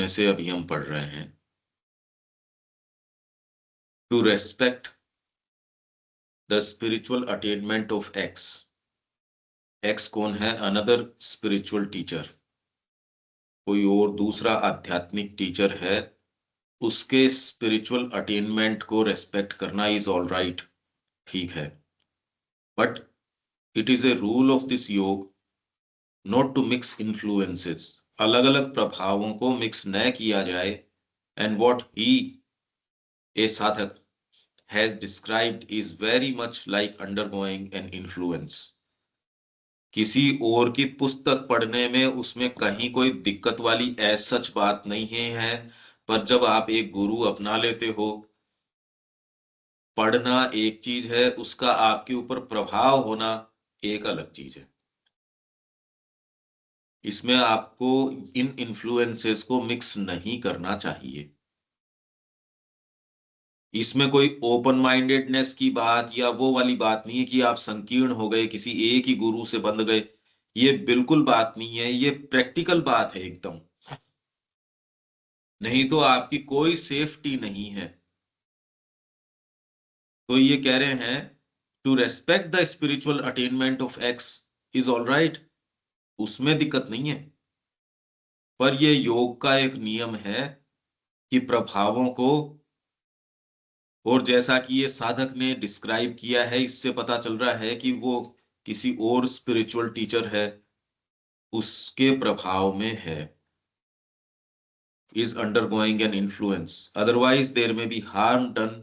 में से अभी हम पढ़ रहे हैं to respect the spiritual attainment of X. X कौन है? अनदर स्पिरिचुअल टीचर, कोई और दूसरा आध्यात्मिक टीचर है। उसके स्पिरिचुअल अटेनमेंट को रेस्पेक्ट करना इज ऑल राइट, ठीक है, but it is a rule of this योग नॉट टू मिक्स इन्फ्लुएंसेस। अलग अलग प्रभावों को मिक्स न किया जाए। एंड व्हाट ही, ए साधक, has described is very much like undergoing an influence। किसी और की पुस्तक पढ़ने में उसमें कहीं कोई दिक्कत वाली ऐसा सच बात नहीं है, पर जब आप एक गुरु अपना लेते हो, पढ़ना एक चीज है, उसका आपके ऊपर प्रभाव होना एक अलग चीज है। इसमें आपको इन इन्फ्लुएंसेस को मिक्स नहीं करना चाहिए। इसमें कोई ओपन माइंडेडनेस की बात या वो वाली बात नहीं है कि आप संकीर्ण हो गए, किसी एक ही गुरु से बंध गए। ये बिल्कुल बात नहीं है, ये प्रैक्टिकल बात है एकदम। नहीं तो आपकी कोई सेफ्टी नहीं है। तो ये कह रहे हैं to respect the spiritual attainment of X is all right, उसमें दिक्कत नहीं है। पर ये योग का एक नियम है कि प्रभावों को, और जैसा कि ये साधक ने डिस्क्राइब किया है, इससे पता चल रहा है कि वो किसी और स्पिरिचुअल टीचर है, उसके प्रभाव में है, is undergoing an influence, otherwise there may be harm done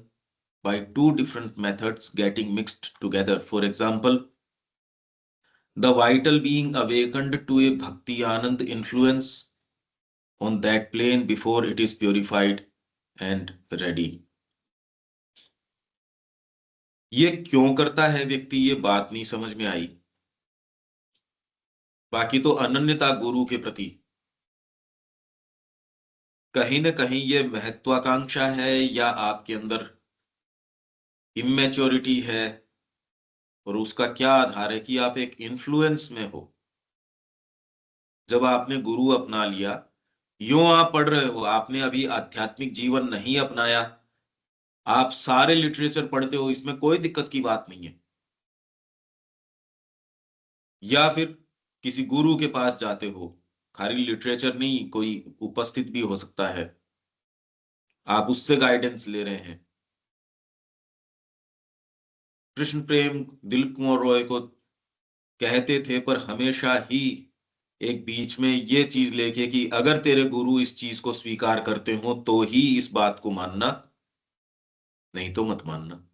by two different methods getting mixed together. For example, the vital being awakened to a bhakti anand influence on that plane before it is purified and ready। ये क्यों करता है व्यक्ति, ये बात नहीं समझ में आई। बाकी तो अनन्यता गुरु के प्रति, कहीं ना कहीं ये महत्वाकांक्षा है या आपके अंदर इमेच्योरिटी है, और उसका क्या आधार है कि आप एक इन्फ्लुएंस में हो। जब आपने गुरु अपना लिया, यूं आप पढ़ रहे हो, आपने अभी आध्यात्मिक जीवन नहीं अपनाया, आप सारे लिटरेचर पढ़ते हो, इसमें कोई दिक्कत की बात नहीं है। या फिर किसी गुरु के पास जाते हो, खाली लिटरेचर नहीं, कोई उपस्थित भी हो सकता है, आप उससे गाइडेंस ले रहे हैं। कृष्ण प्रेम दिलीप कुमार रॉय को कहते थे, पर हमेशा ही एक बीच में ये चीज लेके कि अगर तेरे गुरु इस चीज को स्वीकार करते हो तो ही इस बात को मानना, नहीं तो मत मानना।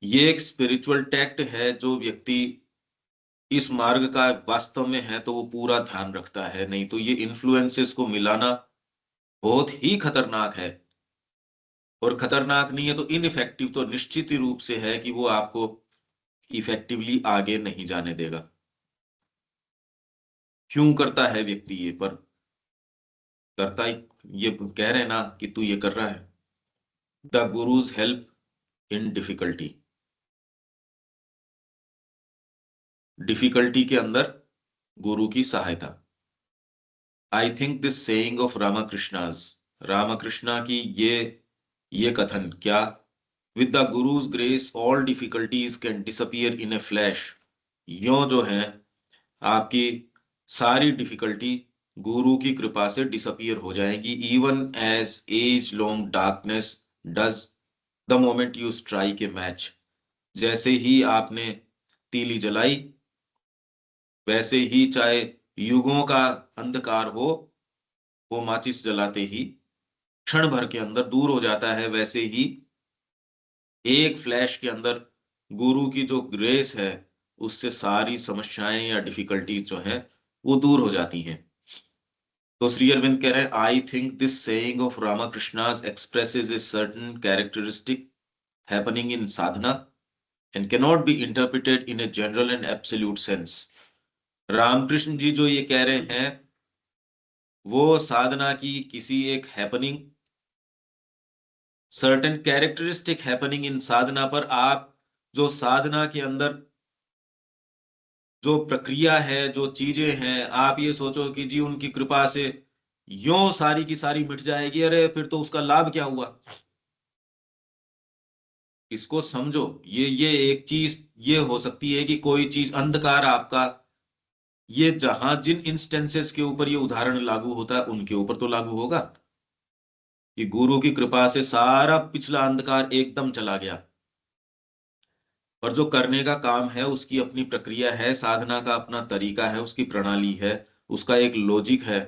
ये एक स्पिरिचुअल टैक्ट है, जो व्यक्ति इस मार्ग का वास्तव में है तो वो पूरा ध्यान रखता है। नहीं तो ये इन्फ्लुएंसेस को मिलाना बहुत ही खतरनाक है, और खतरनाक नहीं है तो इनइफेक्टिव तो निश्चित ही रूप से है कि वो आपको इफेक्टिवली आगे नहीं जाने देगा। क्यों करता है व्यक्ति ये? पर करता ही, ये कह रहे हैं ना कि तू ये कर रहा है। The guru's help in difficulty, difficulty के अंदर गुरु की सहायता। I think this saying of Ramakrishna's, Ramakrishna की ये कथन क्या, with the guru's grace all difficulties can disappear in a flash. यो जो है, आपकी सारी डिफिकल्टी गुरु की कृपा से डिसअपियर हो जाएगी, even as as long darkness does the moment you strike a match. जैसे ही आपने तीली जलाई, वैसे ही चाहे युगों का अंधकार हो, वो माचिस जलाते ही क्षण भर के अंदर दूर हो जाता है। वैसे ही एक फ्लैश के अंदर गुरु की जो ग्रेस है, उससे सारी समस्याएं या डिफिकल्टीज जो है वो दूर हो जाती हैं। तो श्री अरविंद कह रहे हैं, I think this saying of Ramakrishna's expresses a certain characteristic happening in sadhana and cannot be interpreted in a general and absolute sense। Ramakrishna ji जो ये कह रहे हैं, वो साधना की किसी एक happening, certain characteristic happening in sadhana पर, आप जो साधना के अंदर जो प्रक्रिया है, जो चीजें हैं, आप ये सोचो कि जी उनकी कृपा से यों सारी की सारी मिट जाएगी, अरे फिर तो उसका लाभ क्या हुआ। इसको समझो, ये एक चीज ये हो सकती है कि कोई चीज अंधकार आपका, ये जहां जिन इंस्टेंसेस के ऊपर ये उदाहरण लागू होता है उनके ऊपर तो लागू होगा कि गुरु की कृपा से सारा पिछला अंधकार एकदम चला गया। पर जो करने का काम है उसकी अपनी प्रक्रिया है, साधना का अपना तरीका है, उसकी प्रणाली है, उसका एक लॉजिक है।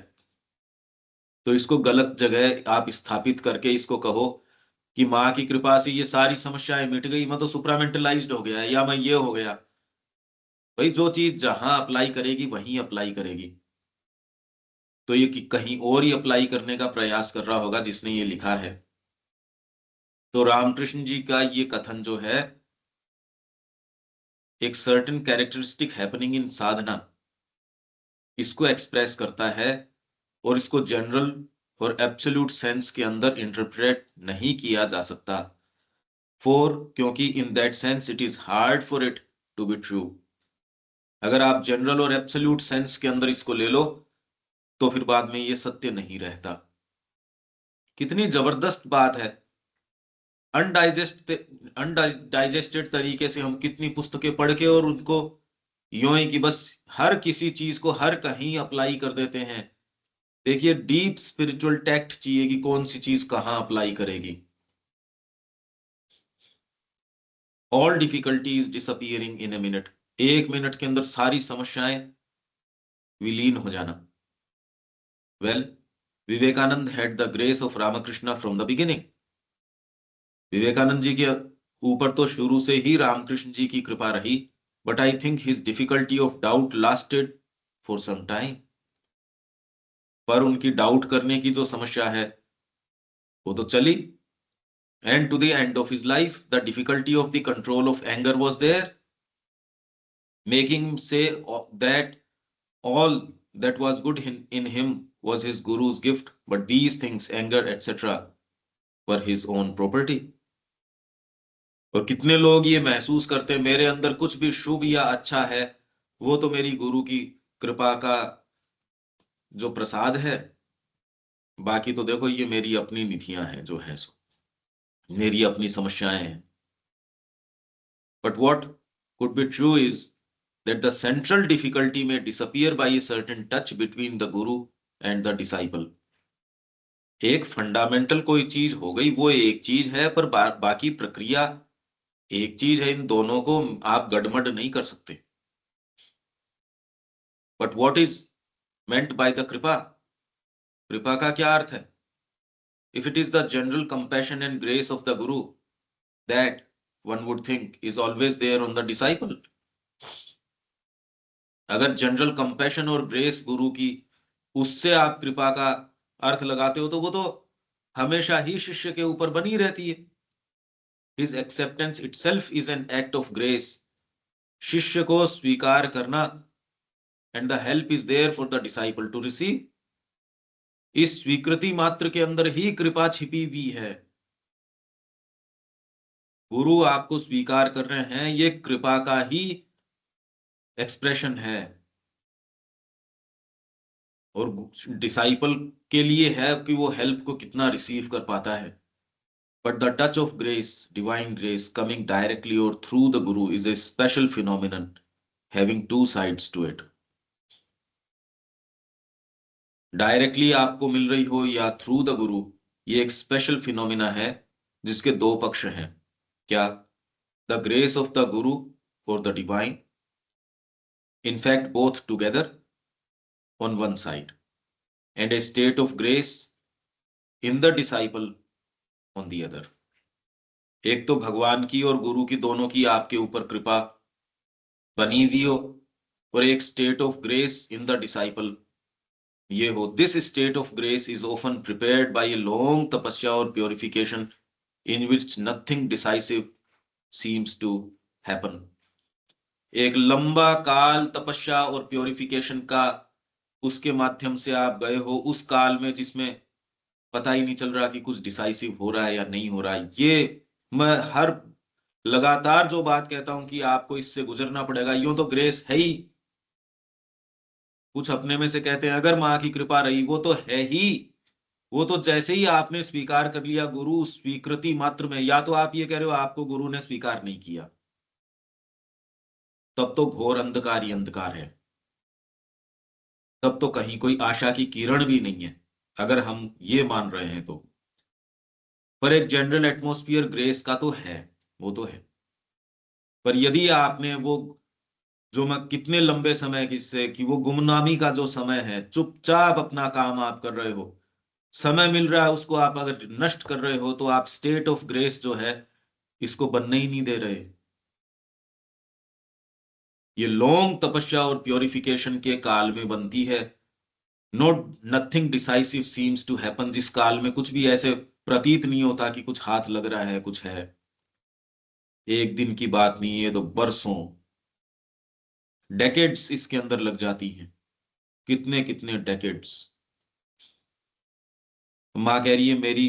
तो इसको गलत जगह आप स्थापित करके इसको कहो कि माँ की कृपा से ये सारी समस्याएं मिट गई, मैं तो सुप्रामेंटलाइज्ड हो गया या मैं ये हो गया। भाई जो चीज जहां अप्लाई करेगी वहीं अप्लाई करेगी। तो ये कि कहीं और ही अप्लाई करने का प्रयास कर रहा होगा जिसने ये लिखा है। तो रामकृष्ण जी का ये कथन जो है, एक सर्टेन कैरेक्टरिस्टिक हैपनिंग इन साधना, इसको एक्सप्रेस करता है। और इसको जनरल और एब्सोल्यूट सेंस के अंदर इंटरप्रेट नहीं किया जा सकता। क्योंकि in that sense it is hard for it to be true. अगर आप जनरल और एब्सोल्यूट सेंस के अंदर इसको ले लो तो फिर बाद में ये सत्य नहीं रहता। कितनी जबरदस्त बात है। अनडाइजेस्टेड तरीके से हम कितनी पुस्तकें पढ़ के और उनको यूं ही कि बस हर किसी चीज को हर कहीं अप्लाई कर देते हैं। देखिए डीप स्पिरिचुअल टैक्ट चाहिए कि कौन सी चीज कहां अप्लाई करेगी। All difficulties disappearing in a minute, एक मिनट के अंदर सारी समस्याएं विलीन हो जाना। Well, Vivekananda had the grace of Ramakrishna from the beginning. Vivekananda ji के ऊपर तो शुरू से ही रामकृष्ण जी की कृपा रही, but I think his difficulty of doubt lasted for some time. पर उनकी डाउट करने की जो समस्या है वो तो चली, and to the end of his life the difficulty of the control of anger was there, making him say that all that was good in him was his guru's gift, but these things, anger, etc., were his own property. और कितने लोग ये महसूस करते मेरे अंदर कुछ भी शुभ या अच्छा है वो तो मेरी गुरु की कृपा का जो प्रसाद है, बाकी तो देखो ये मेरी अपनी निधियां हैं जो है सो मेरी अपनी समस्याएं हैं। But what could be true is that the central difficulty may disappear by a certain touch between the guru and the disciple. एक फंडामेंटल कोई चीज हो गई वो एक चीज है, पर बाकी प्रक्रिया एक चीज है। इन दोनों को आप गड़मड़ नहीं कर सकते। But what is meant by the kripa, कृपा का क्या अर्थ है? If it is the general compassion and grace of the guru that one would think is always there on the disciple. अगर जनरल कंपैशन और ग्रेस गुरु की, उससे आप कृपा का अर्थ लगाते हो तो वो तो हमेशा ही शिष्य के ऊपर बनी रहती है। His acceptance itself is an act of grace. शिष्य को स्वीकार करना, and the help is there for the disciple to receive. इस स्वीकृति मात्र के अंदर ही कृपा छिपी हुई है। गुरु आपको स्वीकार कर रहे हैं, ये कृपा का ही एक्सप्रेशन है। और डिसाइपल के लिए है कि वो हेल्प को कितना रिसीव कर पाता है। But the touch of grace, divine grace, coming directly or through the Guru is a special phenomenon having two sides to it. Directly आपको मिल रही हो या थ्रू द गुरु, ये एक स्पेशल फिनोमिना है जिसके दो पक्ष हैं। क्या? द ग्रेस ऑफ द गुरु और the divine, in fact both together on one side, and A state of grace in the disciple on the other. एक तो भगवान की और गुरु की दोनों की आपके ऊपर कृपा बनी हुई हो, और एक state of grace in the disciple ये हो। This state of grace is often prepared by a long tapasya और purification in which nothing decisive seems to happen. एक लंबा काल तपस्या और प्योरिफिकेशन का उसके माध्यम से आप गए हो, उस काल में जिसमें पता ही नहीं चल रहा कि कुछ डिसाइसिव हो रहा है या नहीं हो रहा है। ये मैं हर लगातार जो बात कहता हूं कि आपको इससे गुजरना पड़ेगा, यूं तो ग्रेस है ही कुछ अपने में से कहते हैं अगर माँ की कृपा रही, वो तो है ही। वो तो जैसे ही आपने स्वीकार कर लिया गुरु, स्वीकृति मात्र में, या तो आप ये कह रहे हो आपको गुरु ने स्वीकार नहीं किया, तब तो घोर अंधकार ही अंधकार है। तब तो कहीं कोई आशा की किरण भी नहीं है, अगर हम ये मान रहे हैं तो। पर एक जनरल एटमॉस्फियर ग्रेस का तो है, वो तो है। पर यदि आपने वो, जो मैं कितने लंबे समय की से कि वो गुमनामी का जो समय है, चुपचाप अपना काम आप कर रहे हो, समय मिल रहा है उसको आप अगर नष्ट कर रहे हो, तो आप स्टेट ऑफ ग्रेस जो है इसको बनने ही नहीं दे रहे। ये लॉन्ग तपस्या और प्योरिफिकेशन के काल में बनती है। Not nothing decisive seems to happen, जिस काल में कुछ भी ऐसे प्रतीत नहीं होता कि कुछ हाथ लग रहा है, कुछ है। एक दिन की बात नहीं है, तो बरसों, डेकेड्स इसके अंदर लग जाती हैं। कितने कितने डेकेड्स। माँ कह रही है मेरी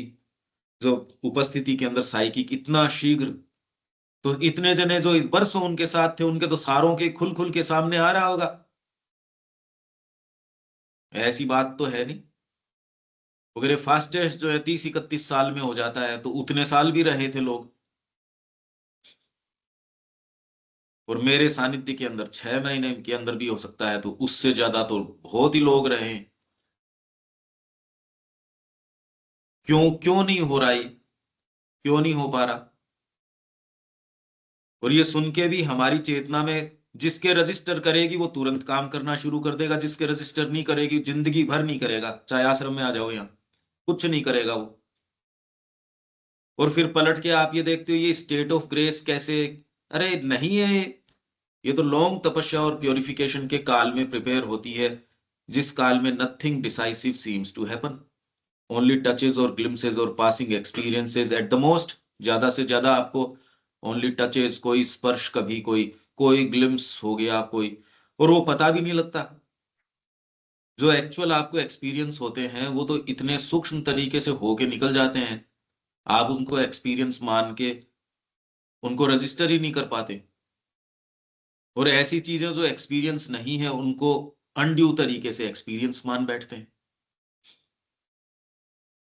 जो उपस्थिति के अंदर साइकिक इतना शीघ्र, तो इतने जने जो बरसों उनके साथ थे, उनके तो सारों के खुल खुल के सामने आ रहा होगा। ऐसी बात तो है नहीं। अगर ये फास्टेस्ट जो है 30-31 साल में हो जाता है, तो उतने साल भी रहे थे लोग। और मेरे सानिध्य के अंदर 6 महीने के अंदर भी हो सकता है, तो उससे ज्यादा तो बहुत ही लोग रहे। क्यों क्यों नहीं हो रहा, ये क्यों नहीं हो पा रहा? और ये सुन के भी हमारी चेतना में, जिसके रजिस्टर करेगी वो तुरंत काम करना शुरू कर देगा, जिसके रजिस्टर नहीं करेगी जिंदगी भर नहीं करेगा, चाहे आश्रम में आ जाओ यहाँ, कुछ नहीं करेगा वो। और फिर पलट के आप ये देखते हो ये स्टेट ऑफ ग्रेस कैसे? अरे नहीं है ये तो लॉन्ग तपस्या और प्योरिफिकेशन के काल में प्रिपेयर होती है, जिस काल में nothing decisive seems to happen, only touches और ग्लिम्सेस और passing experiences at the most. ज्यादा से ज्यादा आपको ओनली टचेस, कोई स्पर्श, कभी कोई कोई ग्लिम्स हो गया कोई, और वो पता भी नहीं लगता। जो एक्चुअल आपको एक्सपीरियंस होते हैं वो तो इतने सूक्ष्म तरीके से होके निकल जाते हैं, आप उनको एक्सपीरियंस मान के उनको रजिस्टर ही नहीं कर पाते। और ऐसी चीजें जो एक्सपीरियंस नहीं है उनको अनड्यू तरीके से एक्सपीरियंस मान बैठते हैं।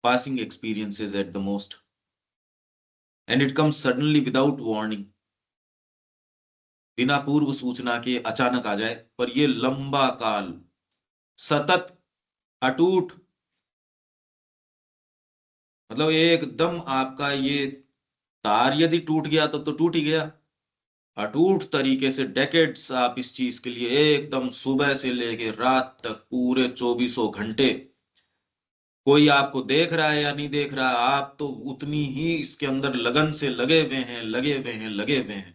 Passing experiences at the most, and it comes suddenly without warning, बिना पूर्व सूचना के अचानक आ जाए। पर ये लंबा काल, सतत, अटूट, मतलब एकदम आपका ये तार यदि टूट गया तब तो टूट ही गया। अटूट तरीके से डेकेड्स आप इस चीज के लिए एकदम सुबह से लेके रात तक पूरे 24 घंटे, कोई आपको देख रहा है या नहीं देख रहा, आप तो उतनी ही इसके अंदर लगन से लगे हुए हैं, लगे हुए हैं, लगे हुए हैं।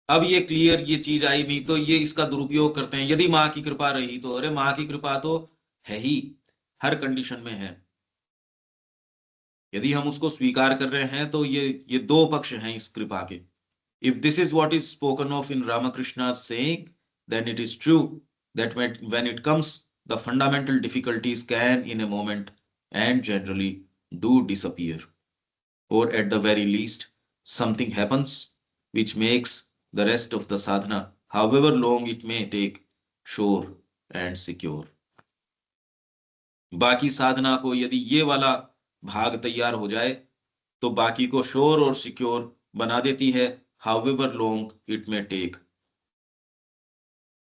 अब ये क्लियर ये चीज आई, नहीं तो ये इसका दुरुपयोग करते हैं। यदि माँ की कृपा रही तो, अरे माँ की कृपा तो है ही, हर कंडीशन में है। यदि हम उसको स्वीकार कर रहे हैं तो ये दो पक्ष हैं इस कृपा के। If this is what is spoken of in Ramakrishna saying, then it is true that when it comes, the fundamental difficulties can in a moment and generally do disappear, or at the very least something happens which makes the rest of the sadhana, however long it may take, sure and secure. बाकी साधना को यदि ये वाला भाग तैयार हो जाए तो बाकी को श्योर और सिक्योर बना देती है, however long it may take.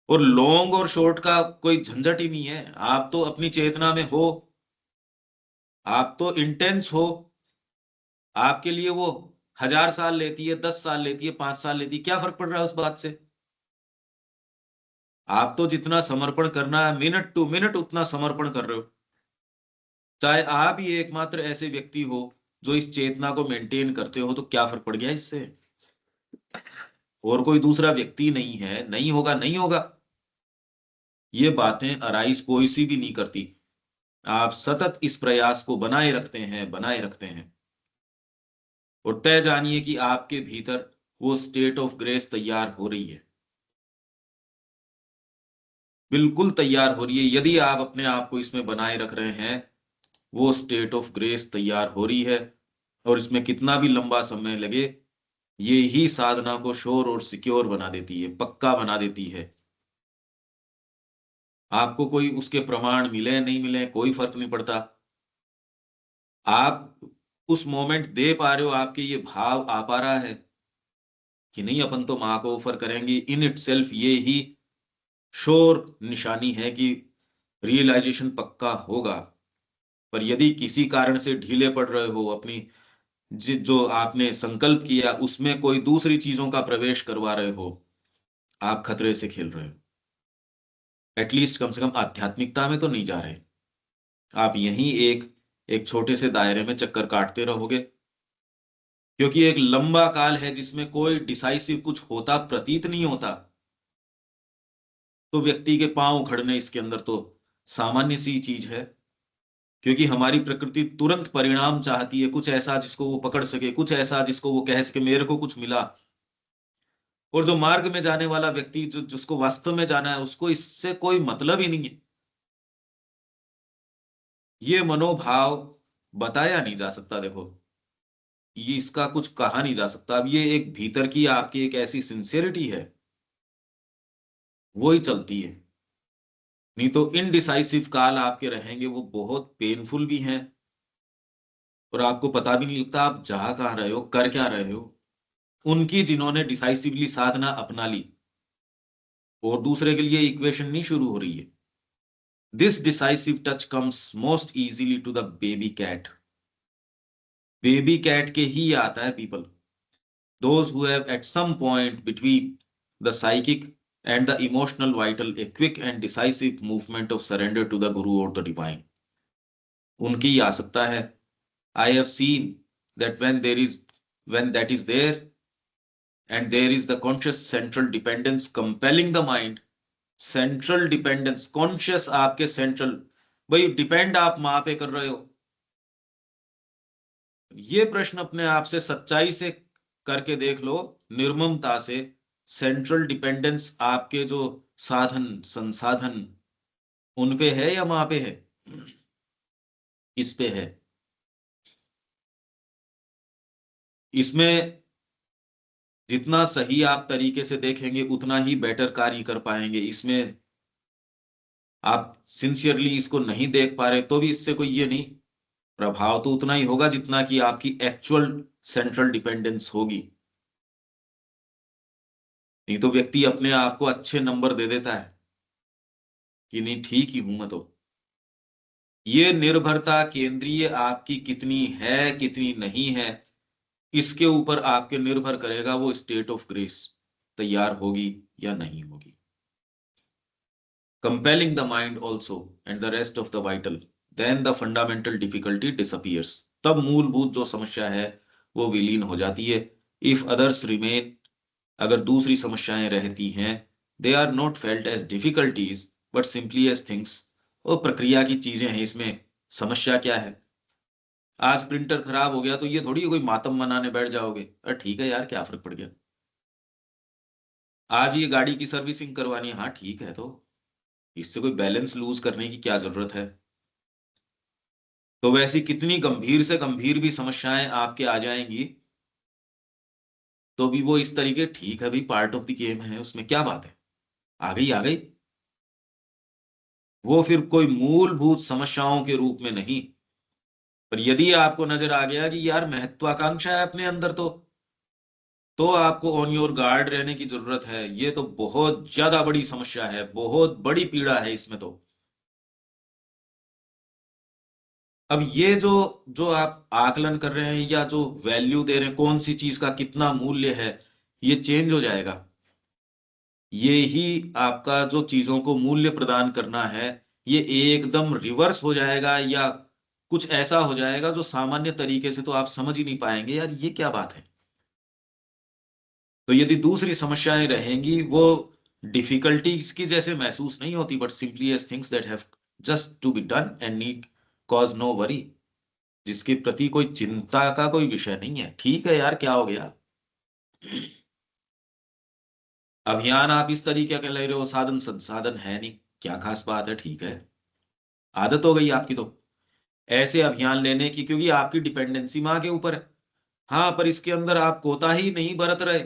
और लॉन्ग और शॉर्ट का कोई झंझट ही नहीं है, आप तो अपनी चेतना में हो, आप तो इंटेंस हो। आपके लिए वो 1000 साल लेती है, 10 साल लेती है, 5 साल लेती है, क्या फर्क पड़ रहा है उस बात से? आप तो जितना समर्पण करना है मिनट टू मिनट उतना समर्पण कर रहे हो। चाहे आप ही एकमात्र ऐसे व्यक्ति हो जो इस चेतना को मेंटेन करते हो, तो क्या फर्क पड़ गया इससे? और कोई दूसरा व्यक्ति नहीं है, नहीं होगा, नहीं होगा। ये बातें अराइज कोई सी भी नहीं करती। आप सतत इस प्रयास को बनाए रखते हैं, बनाए रखते हैं, और तय जानिए कि आपके भीतर वो स्टेट ऑफ ग्रेस तैयार हो रही है, बिल्कुल तैयार हो रही है। यदि आप अपने आप को इसमें बनाए रख रहे हैं, वो स्टेट ऑफ ग्रेस तैयार हो रही है। और इसमें कितना भी लंबा समय लगे, ये ही साधना को श्योर और सिक्योर बना देती है, पक्का बना देती है। आपको कोई उसके प्रमाण मिले नहीं मिले कोई फर्क नहीं पड़ता, आप उस मोमेंट दे पा रहे हो, आपके ये भाव आ पा रहा है कि नहीं अपन तो माँ को ऑफर करेंगे, इन इटसेल्फ ये ही श्योर निशानी है कि रियलाइजेशन पक्का होगा। पर यदि किसी कारण से ढीले पड़ रहे हो, अपनी जो आपने संकल्प किया उसमें कोई दूसरी चीजों का प्रवेश करवा रहे हो, आप खतरे से खेल रहे हो। एटलीस्ट कम से कम आध्यात्मिकता में तो नहीं जा रहे, आप यहीं एक एक छोटे से दायरे में चक्कर काटते रहोगे, क्योंकि एक लंबा काल है जिसमें कोई डिसाइसिव कुछ होता प्रतीत नहीं होता। तो व्यक्ति के पांव उखड़ने इसके अंदर तो सामान्य सी चीज है, क्योंकि हमारी प्रकृति तुरंत परिणाम चाहती है, कुछ ऐसा जिसको वो पकड़ सके, कुछ ऐसा जिसको वो कह सके मेरे को कुछ मिला। और जो मार्ग में जाने वाला व्यक्ति, जो जिसको वास्तव में जाना है, उसको इससे कोई मतलब ही नहीं है। ये मनोभाव बताया नहीं जा सकता, देखो ये इसका कुछ कहा नहीं जा सकता। अब ये एक भीतर की आपकी एक ऐसी सिंसियरिटी है, वो ही चलती है। नहीं तो इनडिसाइसिव काल आपके रहेंगे, वो बहुत पेनफुल भी हैं, और आपको पता भी नहीं लगता आप जा कहाँ रहे हो, कर क्या रहे हो। उनकी जिन्होंने डिसाइसिवली साधना अपना ली, और दूसरे के लिए इक्वेशन नहीं शुरू हो रही है। This decisive touch comes most easily to the baby cat. Baby cat के ही आता है people, those who have at some point between the psychic and the emotional vital a quick and decisive movement of surrender to the guru or the divine, उनकी ही आ सकता है। I have seen that when that is there, and there is the conscious central dependence compelling the mind, central dependence conscious आपके central, भाई depend आप मां पे कर रहे हो, ये प्रश्न अपने आप से सच्चाई से करके देख लो, निर्ममता से। सेंट्रल डिपेंडेंस आपके जो साधन संसाधन उन पे है या मां पे है? इस पे है। इसमें जितना सही आप तरीके से देखेंगे उतना ही बेटर कार्य कर पाएंगे। इसमें आप सिंसियरली इसको नहीं देख पा रहे तो भी इससे कोई ये नहीं, प्रभाव तो उतना ही होगा जितना कि आपकी एक्चुअल सेंट्रल डिपेंडेंस होगी। नहीं तो व्यक्ति अपने आप को अच्छे नंबर दे देता है कि नहीं ठीक ही हूं मैं तो। ये निर्भरता केंद्रीय आपकी कितनी है कितनी नहीं है, इसके ऊपर आपके निर्भर करेगा वो स्टेट ऑफ ग्रेस तैयार होगी या नहीं होगी। Compelling the mind also and the rest of the vital, then the fundamental difficulty disappears, तब मूलभूत जो समस्या है वो विलीन हो जाती है। इफ अदर्स रिमेन, अगर दूसरी समस्याएं रहती हैं, they are not felt as difficulties but simply as things, वो प्रक्रिया की चीजें हैं, इसमें समस्या क्या है। आज प्रिंटर खराब हो गया तो ये थोड़ी कोई मातम मनाने बैठ जाओगे, अरे ठीक है यार क्या फर्क पड़ गया। आज ये गाड़ी की सर्विसिंग करवानी है, हाँ ठीक है, तो इससे कोई बैलेंस लूज करने की क्या जरूरत है। तो वैसी कितनी गंभीर से गंभीर भी समस्याएं आपके आ जाएंगी, तो भी वो इस तरीके ठीक है भाई पार्ट ऑफ द गेम है, उसमें क्या बात है, आ गई आ गई। वो फिर कोई मूलभूत समस्याओं के रूप में नहीं। पर यदि आपको नजर आ गया कि यार महत्वाकांक्षा है अपने अंदर, तो आपको ऑन योर गार्ड रहने की जरूरत है। ये तो बहुत ज्यादा बड़ी समस्या है, बहुत बड़ी पीड़ा है इसमें तो। अब ये जो जो आप आकलन कर रहे हैं या जो वैल्यू दे रहे हैं, कौन सी चीज का कितना मूल्य है, ये चेंज हो जाएगा। ये ही आपका जो चीजों को मूल्य प्रदान करना है, ये एकदम रिवर्स हो जाएगा, या कुछ ऐसा हो जाएगा जो सामान्य तरीके से तो आप समझ ही नहीं पाएंगे, यार ये क्या बात है। तो यदि दूसरी समस्याएं रहेंगी, वो डिफिकल्टीज की जैसे महसूस नहीं होती, but simply as things that have just to be done and need cause no worry, जिसके प्रति कोई चिंता का कोई विषय नहीं है। ठीक है यार क्या हो गया, अभियान आप इस तरीके का ले रहे हो, साधन संसाधन है नहीं, क्या खास बात है, ठीक है, आदत हो गई आपकी तो ऐसे अभियान लेने की, क्योंकि आपकी डिपेंडेंसी माँ के ऊपर है। हाँ पर इसके अंदर आप कोताही नहीं बरत रहे,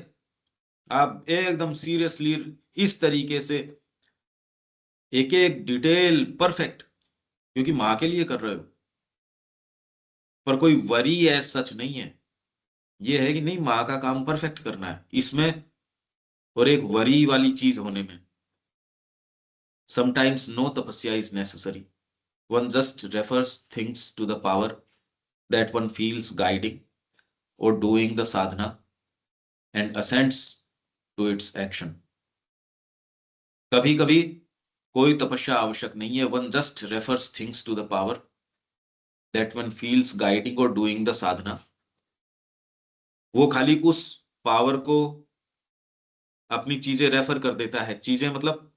आप एकदम सीरियसली इस तरीके से एक एक डिटेल परफेक्ट, क्योंकि माँ के लिए कर रहे हो। पर कोई वरी है सच नहीं है, ये है कि नहीं माँ का काम परफेक्ट करना है इसमें, और एक वरी वाली चीज होने में। Sometimes no tapasya is necessary, one just refers things to the power that one feels guiding or doing the sadhana and assents to its action. कभी कभी कोई तपस्या आवश्यक नहीं है, one just refers things to the power that one feels guiding और doing the sadhana. वो खाली उस पावर को अपनी चीजें रेफर कर देता है, चीजें मतलब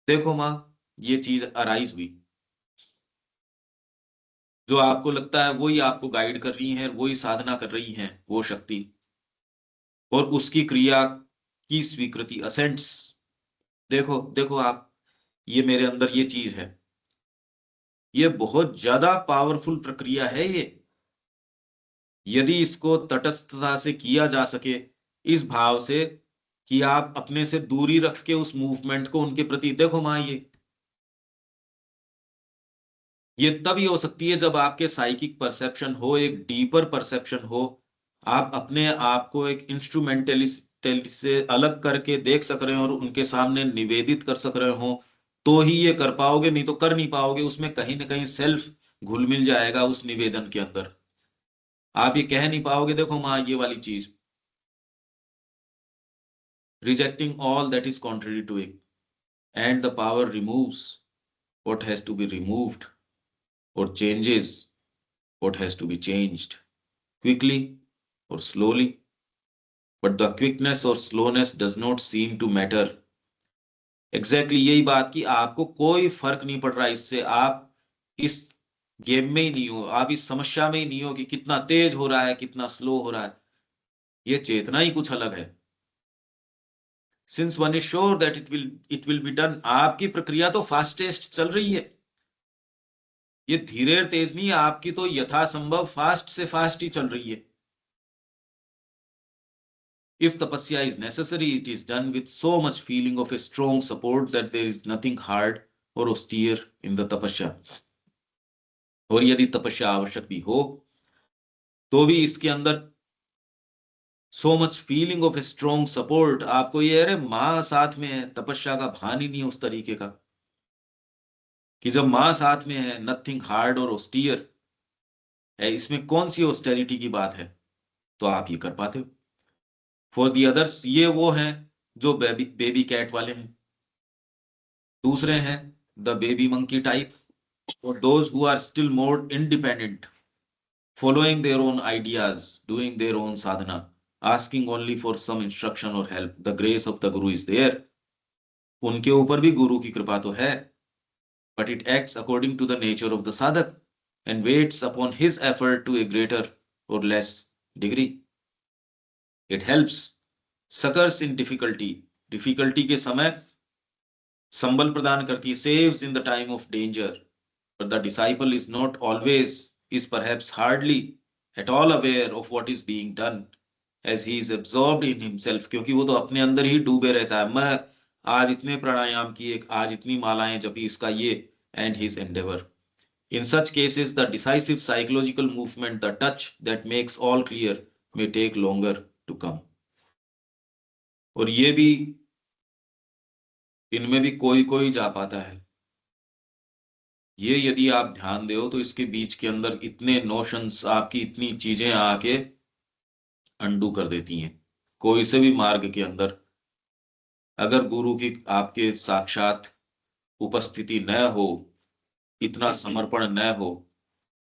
देखो माँ ये चीज अराइज हुई, जो आपको लगता है वही आपको गाइड कर रही है, वही साधना कर रही है वो शक्ति, और उसकी क्रिया की स्वीकृति असेंट्स। देखो देखो आप, ये मेरे अंदर ये चीज है, ये बहुत ज्यादा पावरफुल प्रक्रिया है ये। यदि इसको तटस्थता से किया जा सके, इस भाव से कि आप अपने से दूरी रख के उस मूवमेंट को उनके प्रति देखो मां, ये तभी हो सकती है जब आपके साइकिक परसेप्शन हो, एक डीपर परसेप्शन हो, आप अपने आप को एक इंस्ट्रूमेंटलिस्ट से अलग करके देख सक रहे हो और उनके सामने निवेदित कर सक रहे हो, तो ही ये कर पाओगे, नहीं तो कर नहीं पाओगे। उसमें कहीं ना कहीं सेल्फ घुल मिल जाएगा उस निवेदन के अंदर, आप ये कह नहीं पाओगे देखो माँ ये वाली चीज। Rejecting all that is contrary to it, and the power removes what has to be removed or changes what has to be changed, quickly or slowly, but the quickness or slowness does not seem to matter। Exactly यही बात कि आपको कोई फर्क नहीं पड़ रहा इससे, आप इस गेम में ही नहीं हो, आप इस समस्या में ही नहीं हो कि कितना तेज हो रहा है कितना स्लो हो रहा है, ये चेतना ही कुछ अलग है। Since one is sure that it will be done, आपकी प्रक्रिया तो फास्टेस्ट चल रही है, ये धीरे तेज नहीं है, आपकी तो यथासंभव फास्ट से फास्ट ही चल रही है। If tapasya is necessary, it is done with so much feeling of a strong support that there is nothing hard or austere in the tapasya। और यदि तपस्या आवश्यक भी हो तो भी इसके अंदर so much feeling of a strong support, आपको ये अरे माँ साथ में है, तपस्या का भान ही नहीं है उस तरीके का कि जब माँ साथ में है, नथिंग हार्ड और ऑस्टियर है, इसमें कौन सी ऑस्टेरिटी की बात है, तो आप ये कर पाते हो। फॉर दी अदर्स, ये वो हैं जो बेबी बेबी कैट वाले हैं, दूसरे हैं the baby monkey type, for those who are still more independent, following their own ideas, doing their own sadhana, asking only for some instruction or help, the grace of the guru is there। उनके ऊपर भी गुरु की कृपा तो है, but it acts according to the nature of the sadhak and waits upon his effort to a greater or less degree। It helps, succors in difficulty, difficulty के समय संबल प्रदान करती है, saves in the time of danger। But the disciple is not always, is perhaps hardly at all aware of what is being done, as he is absorbed in himself, क्योंकि वो तो अपने अंदर ही डूबे रहता है, मैं आज इतने प्राणायाम किए, आज इतनी मालाएं जपी, इसका ये, and his endeavor। In such cases the decisive psychological movement, the touch that makes all clear, may take longer to come। और ये भी, इनमें भी कोई कोई जा पाता है, ये यदि आप ध्यान दो तो इसके बीच के अंदर इतने नोशंस, आपकी इतनी चीजें आके अंडू कर देती हैं। कोई से भी मार्ग के अंदर अगर गुरु की आपके साक्षात उपस्थिति न हो, इतना समर्पण न हो,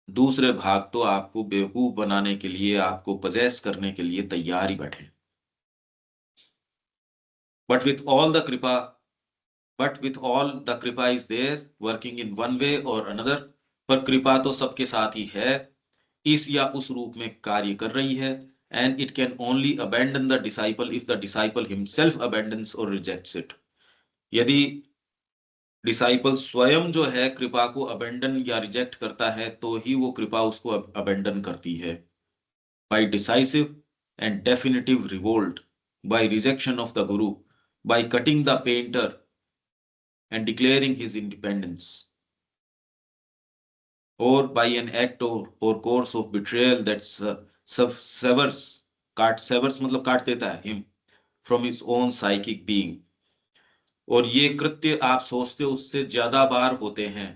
दूसरे भाग तो आपको बेवकूफ बनाने के लिए, आपको पजेस करने के लिए तैयार ही बैठे। But with all the kripa, but with all the kripa is there working in one way और अनदर, पर कृपा तो सबके साथ ही है, इस या उस रूप में कार्य कर रही है। And it can only abandon the disciple if the disciple himself abandons और रिजेक्ट्स इट। यदि डिसाइपल स्वयं जो है कृपा को अबेंडन या रिजेक्ट करता है, तो ही वो कृपा उसको अबेंडन करती है। By decisive and definitive revolt, by rejection of the guru, by cutting the painter, and declaring his independence, or by an act or course of betrayal that severs, severs मतलब काट देता है, him from his own psychic being. और ये कृत्य आप सोचते हो उससे ज्यादा बार होते हैं.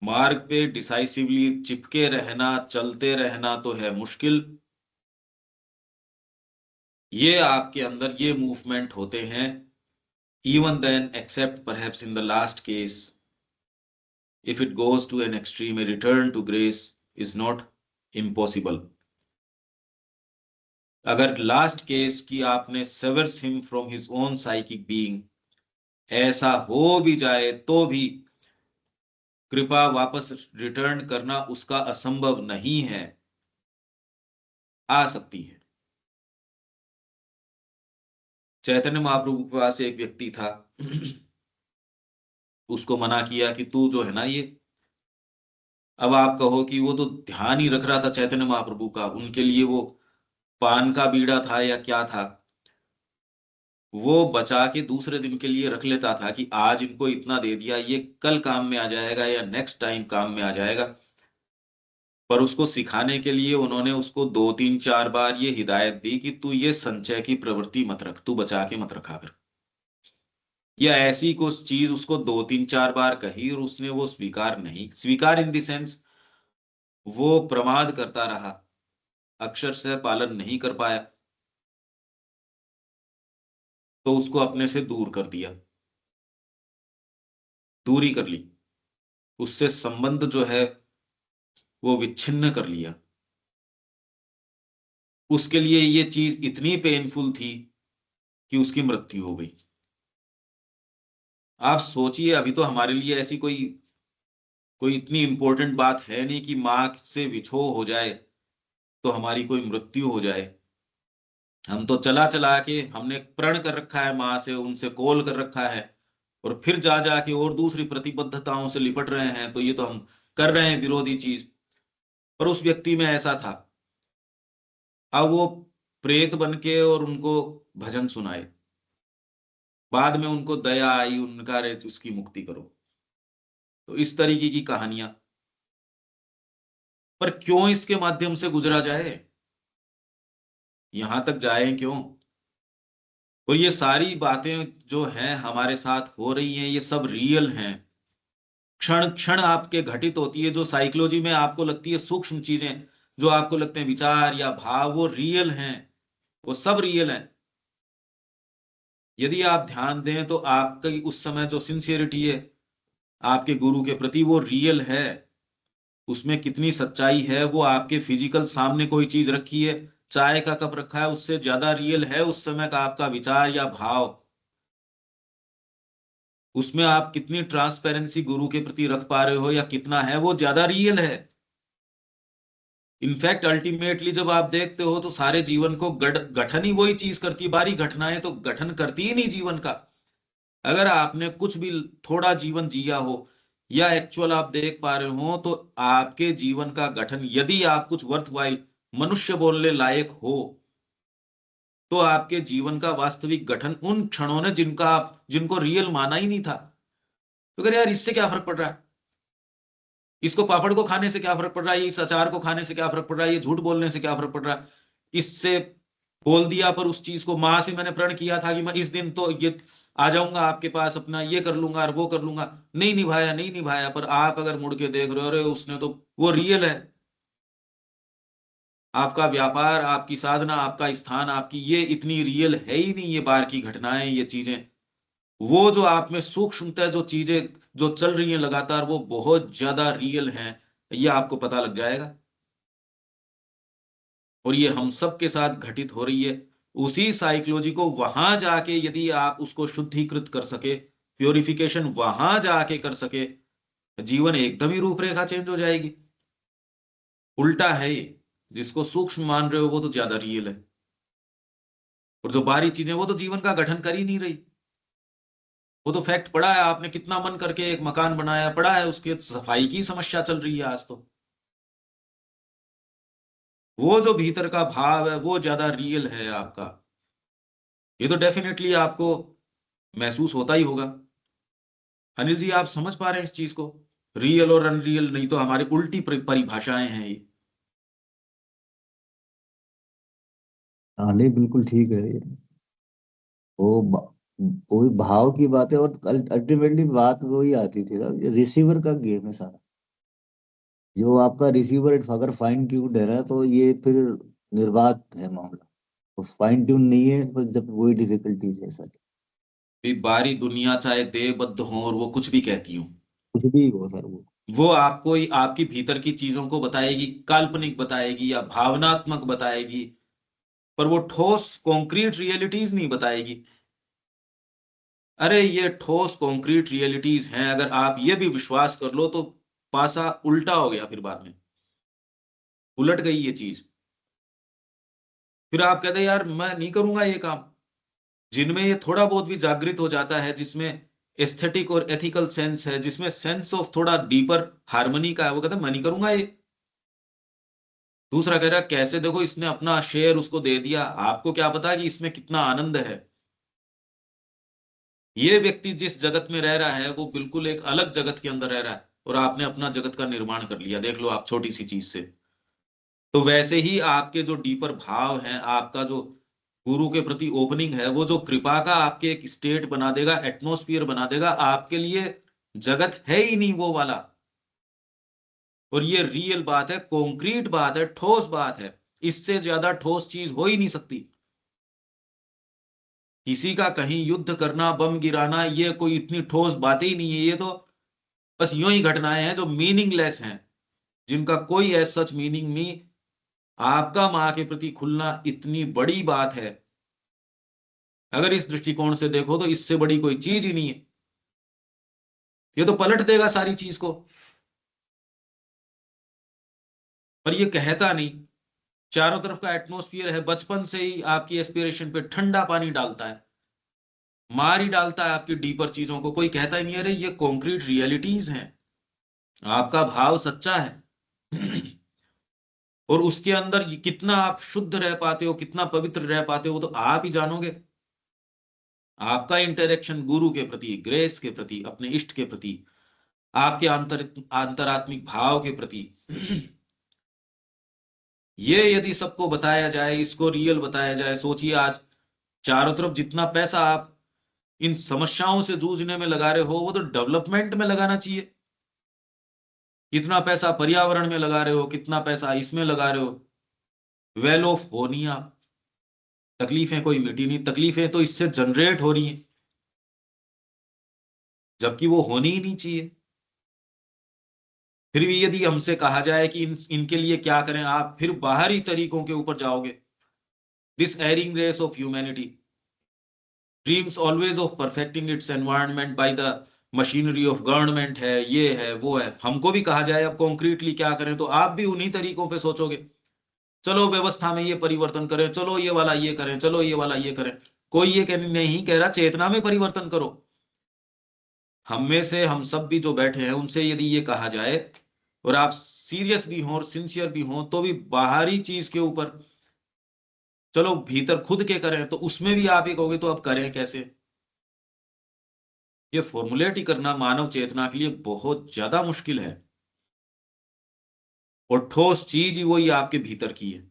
मार्ग पे डिसाइसिवली चिपके रहना, चलते रहना तो है मुश्किल. ये आपके अंदर ये मूवमेंट होते हैं. Even then, except perhaps in the last case, if it goes to an extreme, a return to grace is not impossible. अगर लास्ट केस की आपने severs him from his own psychic being, ऐसा हो भी जाए तो भी कृपा वापस रिटर्न करना उसका असंभव नहीं है, आ सकती है. चैतन्य महाप्रभु के पास एक व्यक्ति था. उसको मना किया कि तू जो है ना ये, अब आप कहो कि वो तो ध्यान ही रख रहा था चैतन्य महाप्रभु का, उनके लिए वो पान का बीड़ा था या क्या था, वो बचा के दूसरे दिन के लिए रख लेता था कि आज इनको इतना दे दिया, ये कल काम में आ जाएगा या नेक्स्ट टाइम काम में आ जाएगा. पर उसको सिखाने के लिए उन्होंने उसको 2-3-4 बार ये हिदायत दी कि तू ये संचय की प्रवृत्ति मत रख, तू बचा के मत रखा कर. या ऐसी कुछ चीज उसको 2-3-4 बार कही और उसने वो स्वीकार नहीं, स्वीकार इन द सेंस वो प्रमाद करता रहा, अक्षरशः पालन नहीं कर पाया, तो उसको अपने से दूर कर दिया, दूरी कर ली, उससे संबंध जो है वो विच्छिन्न कर लिया. उसके लिए ये चीज इतनी पेनफुल थी कि उसकी मृत्यु हो गई. आप सोचिए, अभी तो हमारे लिए ऐसी कोई कोई इतनी इंपॉर्टेंट बात है नहीं कि मां से विछोह हो जाए तो हमारी कोई मृत्यु हो जाए. हम तो चला चला के हमने प्रण कर रखा है मां से, उनसे कॉल कर रखा है, और फिर जा जाके और दूसरी प्रतिबद्धताओं से लिपट रहे हैं, तो ये तो हम कर रहे हैं विरोधी चीज. पर उस व्यक्ति में ऐसा था. अब वो प्रेत बन के और उनको भजन सुनाए, बाद में उनको दया आई, उनका रे उसकी मुक्ति करो. तो इस तरीके की कहानियां. पर क्यों इसके माध्यम से गुजरा जाए, यहां तक जाए क्यों? और ये सारी बातें जो हैं हमारे साथ हो रही हैं, ये सब रियल हैं. क्षण क्षण आपके घटित होती है, जो साइकोलॉजी में आपको लगती है सूक्ष्म चीजें, जो आपको लगते हैं विचार या भाव, वो रियल हैं, वो सब रियल हैं. यदि आप ध्यान दें तो आपकी उस समय जो सिंसियरिटी है आपके गुरु के प्रति, वो रियल है. उसमें कितनी सच्चाई है, वो आपके फिजिकल सामने कोई चीज रखी है, चाय का कप रखा है, उससे ज्यादा रियल है उस समय का आपका विचार या भाव. उसमें आप कितनी ट्रांसपेरेंसी गुरु के प्रति रख पा रहे हो या कितना है, वो ज्यादा रियल है. इनफैक्ट अल्टीमेटली जब आप देखते हो तो सारे जीवन को गठन ही वही चीज करती है. बारी घटनाएं तो गठन करती ही नहीं जीवन का. अगर आपने कुछ भी थोड़ा जीवन जिया हो या एक्चुअल आप देख पा रहे हो, तो आपके जीवन का गठन, यदि आप कुछ वर्थवाइल मनुष्य बोलने लायक हो, तो आपके जीवन का वास्तविक गठन उन क्षणों ने जिनको रियल माना ही नहीं था. तो अगर यार इससे क्या फर्क पड़ रहा है, इसको पापड़ को खाने से क्या फर्क पड़ रहा है, इस अचार को खाने से क्या फर्क पड़ रहा है, ये झूठ बोलने से क्या फर्क पड़ रहा है, इससे बोल दिया. पर उस चीज को, मां से मैंने प्रण किया था कि मैं इस दिन तो ये आ जाऊंगा आपके पास, अपना ये कर लूंगा और वो कर लूंगा, नहीं निभाया, नहीं निभाया. पर आप अगर मुड़ के देख रहे हो, अरे उसने तो, वो रियल है. आपका व्यापार, आपकी साधना, आपका स्थान, आपकी ये इतनी रियल है ही नहीं. ये बाहर की घटनाएं, ये चीजें, वो जो आप में सूक्ष्मतः जो चीजें जो चल रही हैं लगातार, वो बहुत ज्यादा रियल हैं. ये आपको पता लग जाएगा. और ये हम सब के साथ घटित हो रही है. उसी साइकोलॉजी को वहां जाके यदि आप उसको शुद्धिकृत कर सके, प्योरिफिकेशन वहां जाके कर सके, जीवन एकदम ही रूपरेखा चेंज हो जाएगी. उल्टा है ये. जिसको सूक्ष्म मान रहे हो वो तो ज्यादा रियल है, और जो बाहरी चीजें वो तो जीवन का गठन कर ही नहीं रही. वो तो फैक्ट पड़ा है, आपने कितना मन करके एक मकान बनाया, पड़ा है, उसकी सफाई की समस्या चल रही है आज तो. वो जो भीतर का भाव है वो ज्यादा रियल है आपका. ये तो डेफिनेटली आपको महसूस होता ही होगा। अनिल जी, आप समझ पा रहे हैं इस चीज को? रियल और अनरियल नहीं तो हमारी उल्टी परिभाषाएं हैं ये। हाँ नहीं, बिल्कुल ठीक है ये। वो वही भाव की बात है, और अल्टीमेटली बात वही आती थी ना, रिसीवर का गेम है सारा। जो आपका रिसीवर अगर फाइन ट्यून्ड है ना, तो ये फिर निर्बाध है मामला। तो फाइन ट्यून नहीं है, बस जब वही डिफिकल्टीज है सर। भी बारी दुनिया चाहे देयबद्ध हो और वो कुछ भी कहती हो, कुछ भी हो सर वो। वो आपको ही आपकी भीतर की चीजों को बताएगी, काल्पनिक बताएगी या भावनात्मक बताएगी, पर वो ठोस कॉन्क्रीट रियलिटीज नहीं बताएगी। अरे ये ठोस कॉन्क्रीट रियलिटीज हैं, अगर आप ये भी विश्वास कर लो तो पासा उल्टा हो गया, फिर बाद में उलट गई ये चीज। फिर आप कहते हैं यार मैं नहीं करूंगा ये काम। जिनमें ये थोड़ा बहुत भी जागृत हो जाता है, जिसमें एस्थेटिक और एथिकल सेंस है, जिसमें सेंस ऑफ थोड़ा डीपर हार्मनी का है, वो कहता है मैं नहीं करूंगा ये। दूसरा कह रहा है कैसे, देखो इसने अपना शेयर उसको दे दिया, आपको क्या पता कि इसमें कितना आनंद है। ये व्यक्ति जिस जगत में रह रहा है वो बिल्कुल एक अलग जगत के अंदर रह रहा है, और आपने अपना जगत का निर्माण कर लिया, देख लो आप, छोटी सी चीज से। तो वैसे ही आपके जो डीपर भाव हैं, आपका जो गुरु के प्रति ओपनिंग है, वो जो कृपा का आपके एक स्टेट बना देगा, एटमोस्फियर बना देगा आपके लिए। जगत है ही नहीं वो वाला। और ये रियल बात है, कॉन्क्रीट बात है, ठोस बात है। इससे ज्यादा ठोस चीज हो ही नहीं सकती। किसी का कहीं युद्ध करना, बम गिराना, ये कोई इतनी ठोस बातें ही नहीं है। ये तो बस यूं ही घटनाएं हैं जो मीनिंगलेस हैं, जिनका कोई ऐसा सच मीनिंग नहीं। आपका माँ के प्रति खुलना इतनी बड़ी बात है। अगर इस दृष्टिकोण से देखो तो इससे बड़ी कोई चीज ही नहीं है। ये तो पलट देगा सारी चीज को। पर ये कहता नहीं। चारों तरफ का एटमोस्फियर है, बचपन से ही आपकी एस्पिरेशन पे ठंडा पानी डालता है, मार ही डालता है आपकी डीपर चीजों को। कोई कहता ही नहीं अरे ये कॉन्क्रीट रियलिटीज हैं। आपका भाव सच्चा है। और उसके अंदर कितना आप शुद्ध रह पाते हो, कितना पवित्र रह पाते हो, वो तो आप ही जानोगे। आपका इंटरेक्शन गुरु के प्रति, ग्रेस के प्रति, अपने इष्ट के प्रति, आपके अंतरात्मिक भाव के प्रति। ये यदि सबको बताया जाए, इसको रियल बताया जाए, सोचिए आज चारों तरफ जितना पैसा आप इन समस्याओं से जूझने में लगा रहे हो, वो तो डेवलपमेंट में लगाना चाहिए। कितना पैसा पर्यावरण में लगा रहे हो, कितना पैसा इसमें लगा रहे हो। वेल ऑफ हो नहीं आप। तकलीफें कोई मिटी नहीं, तकलीफें तो इससे जनरेट हो रही हैं, जबकि वो होनी ही नहीं चाहिए। फिर भी यदि हमसे कहा जाए कि इनके लिए क्या करें, आप फिर बाहरी तरीकों के ऊपर जाओगे। This erring race of humanity dreams always of perfecting its environment by the machinery of government, है ये है वो है। हमको भी कहा जाए अब कॉन्क्रीटली क्या करें, तो आप भी उन्हीं तरीकों पे सोचोगे। चलो व्यवस्था में ये परिवर्तन करें, चलो ये वाला ये करें, चलो ये वाला ये करें। कोई ये नहीं कह रहा चेतना में परिवर्तन करो। हम में से हम सब भी जो बैठे हैं उनसे यदि ये कहा जाए, और आप सीरियस भी हो और सिंसियर भी हो, तो भी बाहरी चीज के ऊपर चलो भीतर खुद के करें, तो उसमें भी आप ही कहोगे तो अब करें कैसे। ये फॉर्मुलेट ही करना मानव चेतना के लिए बहुत ज्यादा मुश्किल है। और ठोस चीज ही वही आपके भीतर की है।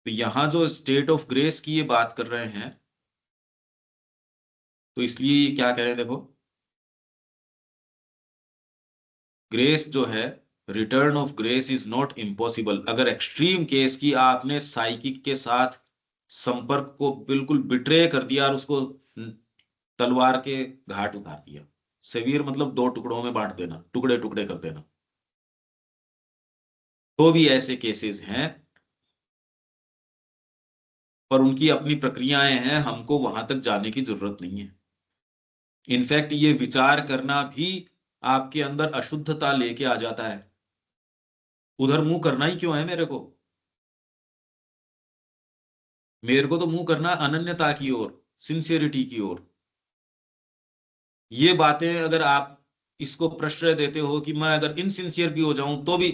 तो यहां जो स्टेट ऑफ ग्रेस की ये बात कर रहे हैं, तो इसलिए ये क्या कह रहे हैं देखो, ग्रेस जो है, return of grace is not impossible. अगर एक्सट्रीम केस की आपने साइकिक के साथ संपर्क को बिल्कुल बिट्रे कर दिया और उसको तलवार के घाट उतार दिया। सेवियर मतलब दो टुकड़ों में बांट देना, टुकड़े टुकड़े कर देना। तो भी ऐसे केसेस हैं, पर उनकी अपनी प्रक्रियाएं हैं, हमको वहां तक जाने की जरूरत नहीं है। इनफैक्ट ये विचार करना भी आपके अंदर अशुद्धता लेके आ जाता है। उधर मुंह करना ही क्यों है मेरे को? मेरे को तो मुंह करना अनन्यता की ओर, सिंसियरिटी की ओर। ये बातें अगर आप इसको प्रश्रय देते हो कि मैं अगर इनसिंसियर भी हो जाऊं तो भी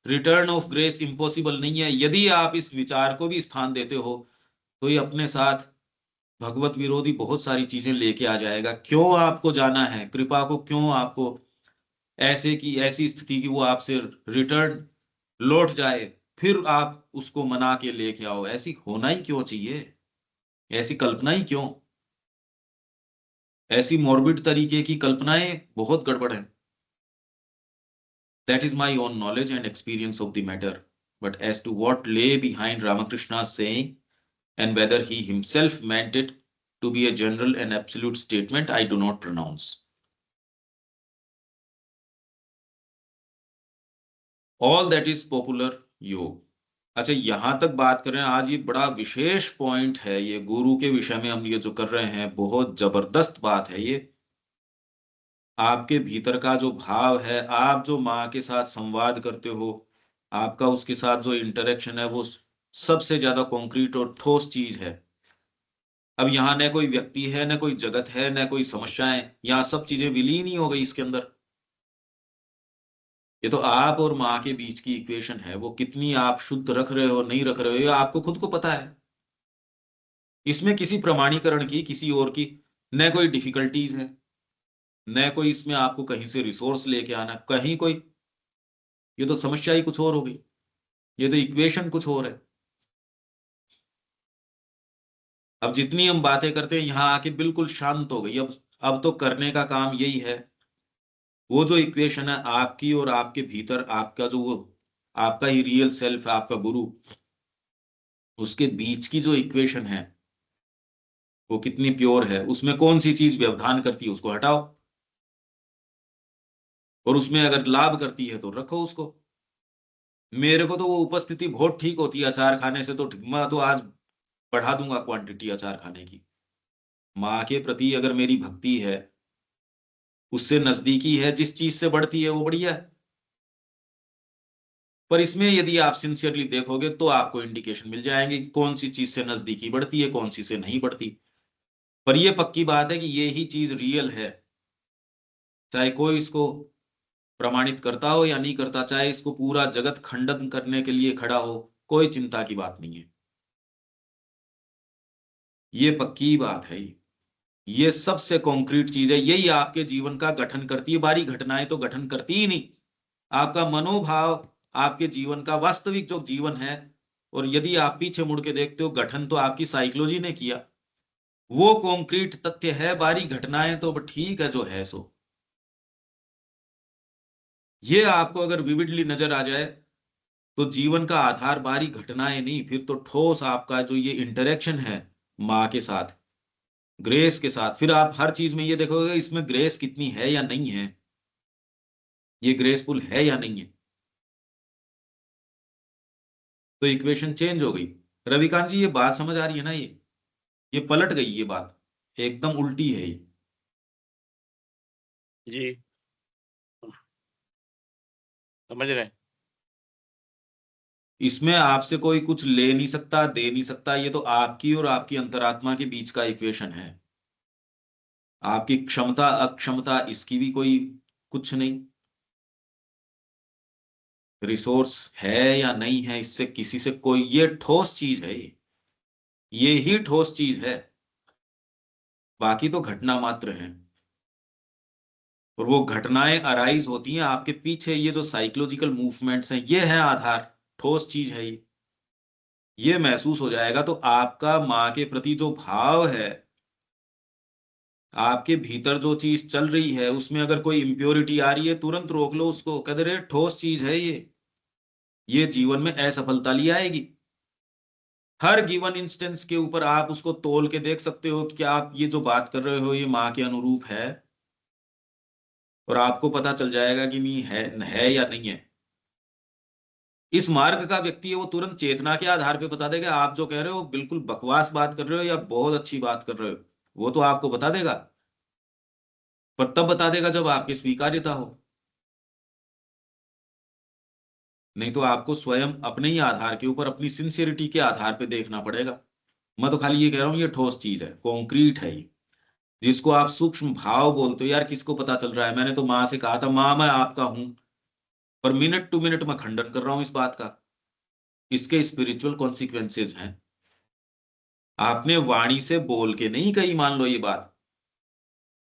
रिटर्न ऑफ ग्रेस इम्पॉसिबल नहीं है, यदि आप इस विचार को भी स्थान देते हो, तो ये अपने साथ भगवत विरोधी बहुत सारी चीजें लेके आ जाएगा। क्यों आपको जाना है कृपा को, क्यों आपको ऐसे की ऐसी स्थिति की वो आपसे रिटर्न लौट जाए, फिर आप उसको मना के लेके आओ। ऐसी होना ही क्यों चाहिए, ऐसी कल्पना ही क्यों, ऐसी मॉर्बिड तरीके की कल्पनाएं बहुत गड़बड़ है। That is my own knowledge and experience of the matter, but as to what lay behind Ramakrishna saying and whether he himself meant it to be a general and absolute statement, I do not pronounce. All that is popular योग। अच्छा, यहां तक बात करें, आज ये बड़ा विशेष point है, ये गुरु के विषय में हम ये जो कर रहे हैं, बहुत जबरदस्त बात है ये। आपके भीतर का जो भाव है, आप जो माँ के साथ संवाद करते हो, आपका उसके साथ जो इंटरेक्शन है, वो सबसे ज्यादा कॉन्क्रीट और ठोस चीज है। अब यहाँ न कोई व्यक्ति है, न कोई जगत है, न कोई समस्याएं, यहाँ सब चीजें विलीन ही हो गई इसके अंदर। ये तो आप और माँ के बीच की इक्वेशन है, वो कितनी आप शुद्ध रख रहे हो नहीं रख रहे हो, ये आपको खुद को पता है। इसमें किसी प्रमाणीकरण की, किसी और की न कोई डिफिकल्टीज है, न कोई इसमें आपको कहीं से रिसोर्स लेके आना, कहीं कोई, ये तो समस्या ही कुछ और हो गई, ये तो इक्वेशन कुछ और है। अब जितनी हम बातें करते हैं, यहाँ आके बिल्कुल शांत हो गई। अब तो करने का काम यही है, वो जो इक्वेशन है आपकी और आपके भीतर, आपका जो वो आपका ही रियल सेल्फ है, आपका गुरु, उसके बीच की जो इक्वेशन है वो कितनी प्योर है, उसमें कौन सी चीज व्यवधान करती है उसको हटाओ, और उसमें अगर लाभ करती है तो रखो उसको। मेरे को तो वो उपस्थिति बहुत ठीक होती है अचार खाने से, तो मैं तो आज बढ़ा दूंगा क्वांटिटी अचार खाने की। माँ के प्रति अगर मेरी भक्ति है, उससे नजदीकी है, जिस चीज से बढ़ती है वो बढ़िया है। पर इसमें यदि आप सिंसियरली देखोगे तो आपको इंडिकेशन मिल जाएंगे कि कौन सी चीज से नजदीकी बढ़ती है, कौन सी से नहीं बढ़ती। पर यह पक्की बात है कि ये ही चीज रियल है, चाहे कोई इसको प्रमाणित करता हो या नहीं करता, चाहे इसको पूरा जगत खंडन करने के लिए खड़ा हो, कोई चिंता की बात नहीं है। ये पक्की बात है, ये सबसे कॉन्क्रीट चीज है, यही आपके जीवन का गठन करती है। बारी घटनाएं तो गठन करती ही नहीं, आपका मनोभाव, आपके जीवन का वास्तविक जो जीवन है। और यदि आप पीछे मुड़ के देखते हो, गठन तो आपकी साइकोलॉजी ने किया, वो कॉन्क्रीट तथ्य है। बारी घटनाएं तो ठीक है जो है सो। ये आपको अगर विविडली नजर आ जाए, तो जीवन का आधार बारी घटनाएं नहीं, फिर तो ठोस आपका जो ये इंटरेक्शन है माँ के साथ, ग्रेस के साथ। फिर आप हर चीज में ये देखोगे इसमें ग्रेस कितनी है या नहीं है, ये ग्रेसफुल है या नहीं है, तो इक्वेशन चेंज हो गई। रविकांत जी, ये बात समझ आ रही है ना? ये पलट गई, ये बात एकदम उल्टी है ये। जी समझ रहे हैं। इसमें आपसे कोई कुछ ले नहीं सकता, दे नहीं सकता, ये तो आपकी और आपकी अंतरात्मा के बीच का इक्वेशन है। आपकी क्षमता अक्षमता इसकी भी कोई कुछ नहीं, रिसोर्स है या नहीं है इससे किसी से कोई, ये ठोस चीज है, ये ही ठोस चीज है, बाकी तो घटना मात्र है। और वो घटनाएं अराइज होती हैं आपके पीछे, ये जो साइकोलॉजिकल मूवमेंट्स हैं, ये है आधार, ठोस चीज है ये महसूस हो जाएगा। तो आपका माँ के प्रति जो भाव है, आपके भीतर जो चीज चल रही है, उसमें अगर कोई इम्प्योरिटी आ रही है, तुरंत रोक लो उसको, कह दे ठोस चीज है ये जीवन में असफलता ले आएगी। हर गिवन इंस्टेंस के ऊपर आप उसको तोल के देख सकते हो कि क्या आप ये जो बात कर रहे हो ये माँ के अनुरूप है, और आपको पता चल जाएगा कि नहीं है या नहीं है। इस मार्ग का व्यक्ति है, वो तुरंत चेतना के आधार पे बता देगा आप जो कह रहे हो बिल्कुल बकवास बात कर रहे हो या बहुत अच्छी बात कर रहे हो, वो तो आपको बता देगा। पर तब बता देगा जब आपकी स्वीकार्यता हो, नहीं तो आपको स्वयं अपने ही आधार के ऊपर, अपनी सिंसियरिटी के आधार पे देखना पड़ेगा। मैं तो खाली ये कह रहा हूँ, ये ठोस चीज है, कॉन्क्रीट है ये, जिसको आप सूक्ष्म भाव बोलते हो। यार किसको पता चल रहा है? मैंने तो माँ से कहा था माँ मैं आपका हूं, पर मिनट टू मिनट मैं खंडन कर रहा हूं इस बात का। इसके स्पिरिचुअल कॉन्सिक्वेंसेज हैं। आपने वाणी से बोल के नहीं कही, मान लो ये बात,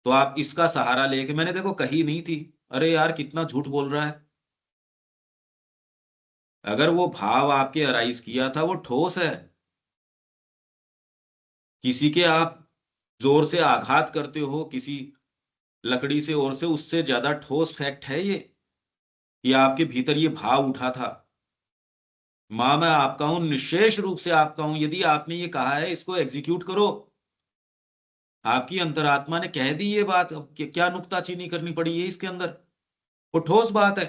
तो आप इसका सहारा लेके मैंने देखो कही नहीं थी, अरे यार कितना झूठ बोल रहा है। अगर वो भाव आपके अराइज किया था वो ठोस है, किसी के आप जोर से आघात करते हो किसी लकड़ी से और से, उससे ज्यादा ठोस फैक्ट है ये आपके भीतर ये भाव उठा था। मां मैं आपका हूं, निशेष रूप से आपका हूं, यदि आपने ये कहा है इसको एग्जीक्यूट करो। आपकी अंतरात्मा ने कह दी ये बात, अब क्या नुक्ताचीनी करनी पड़ी है इसके अंदर, वो ठोस बात है।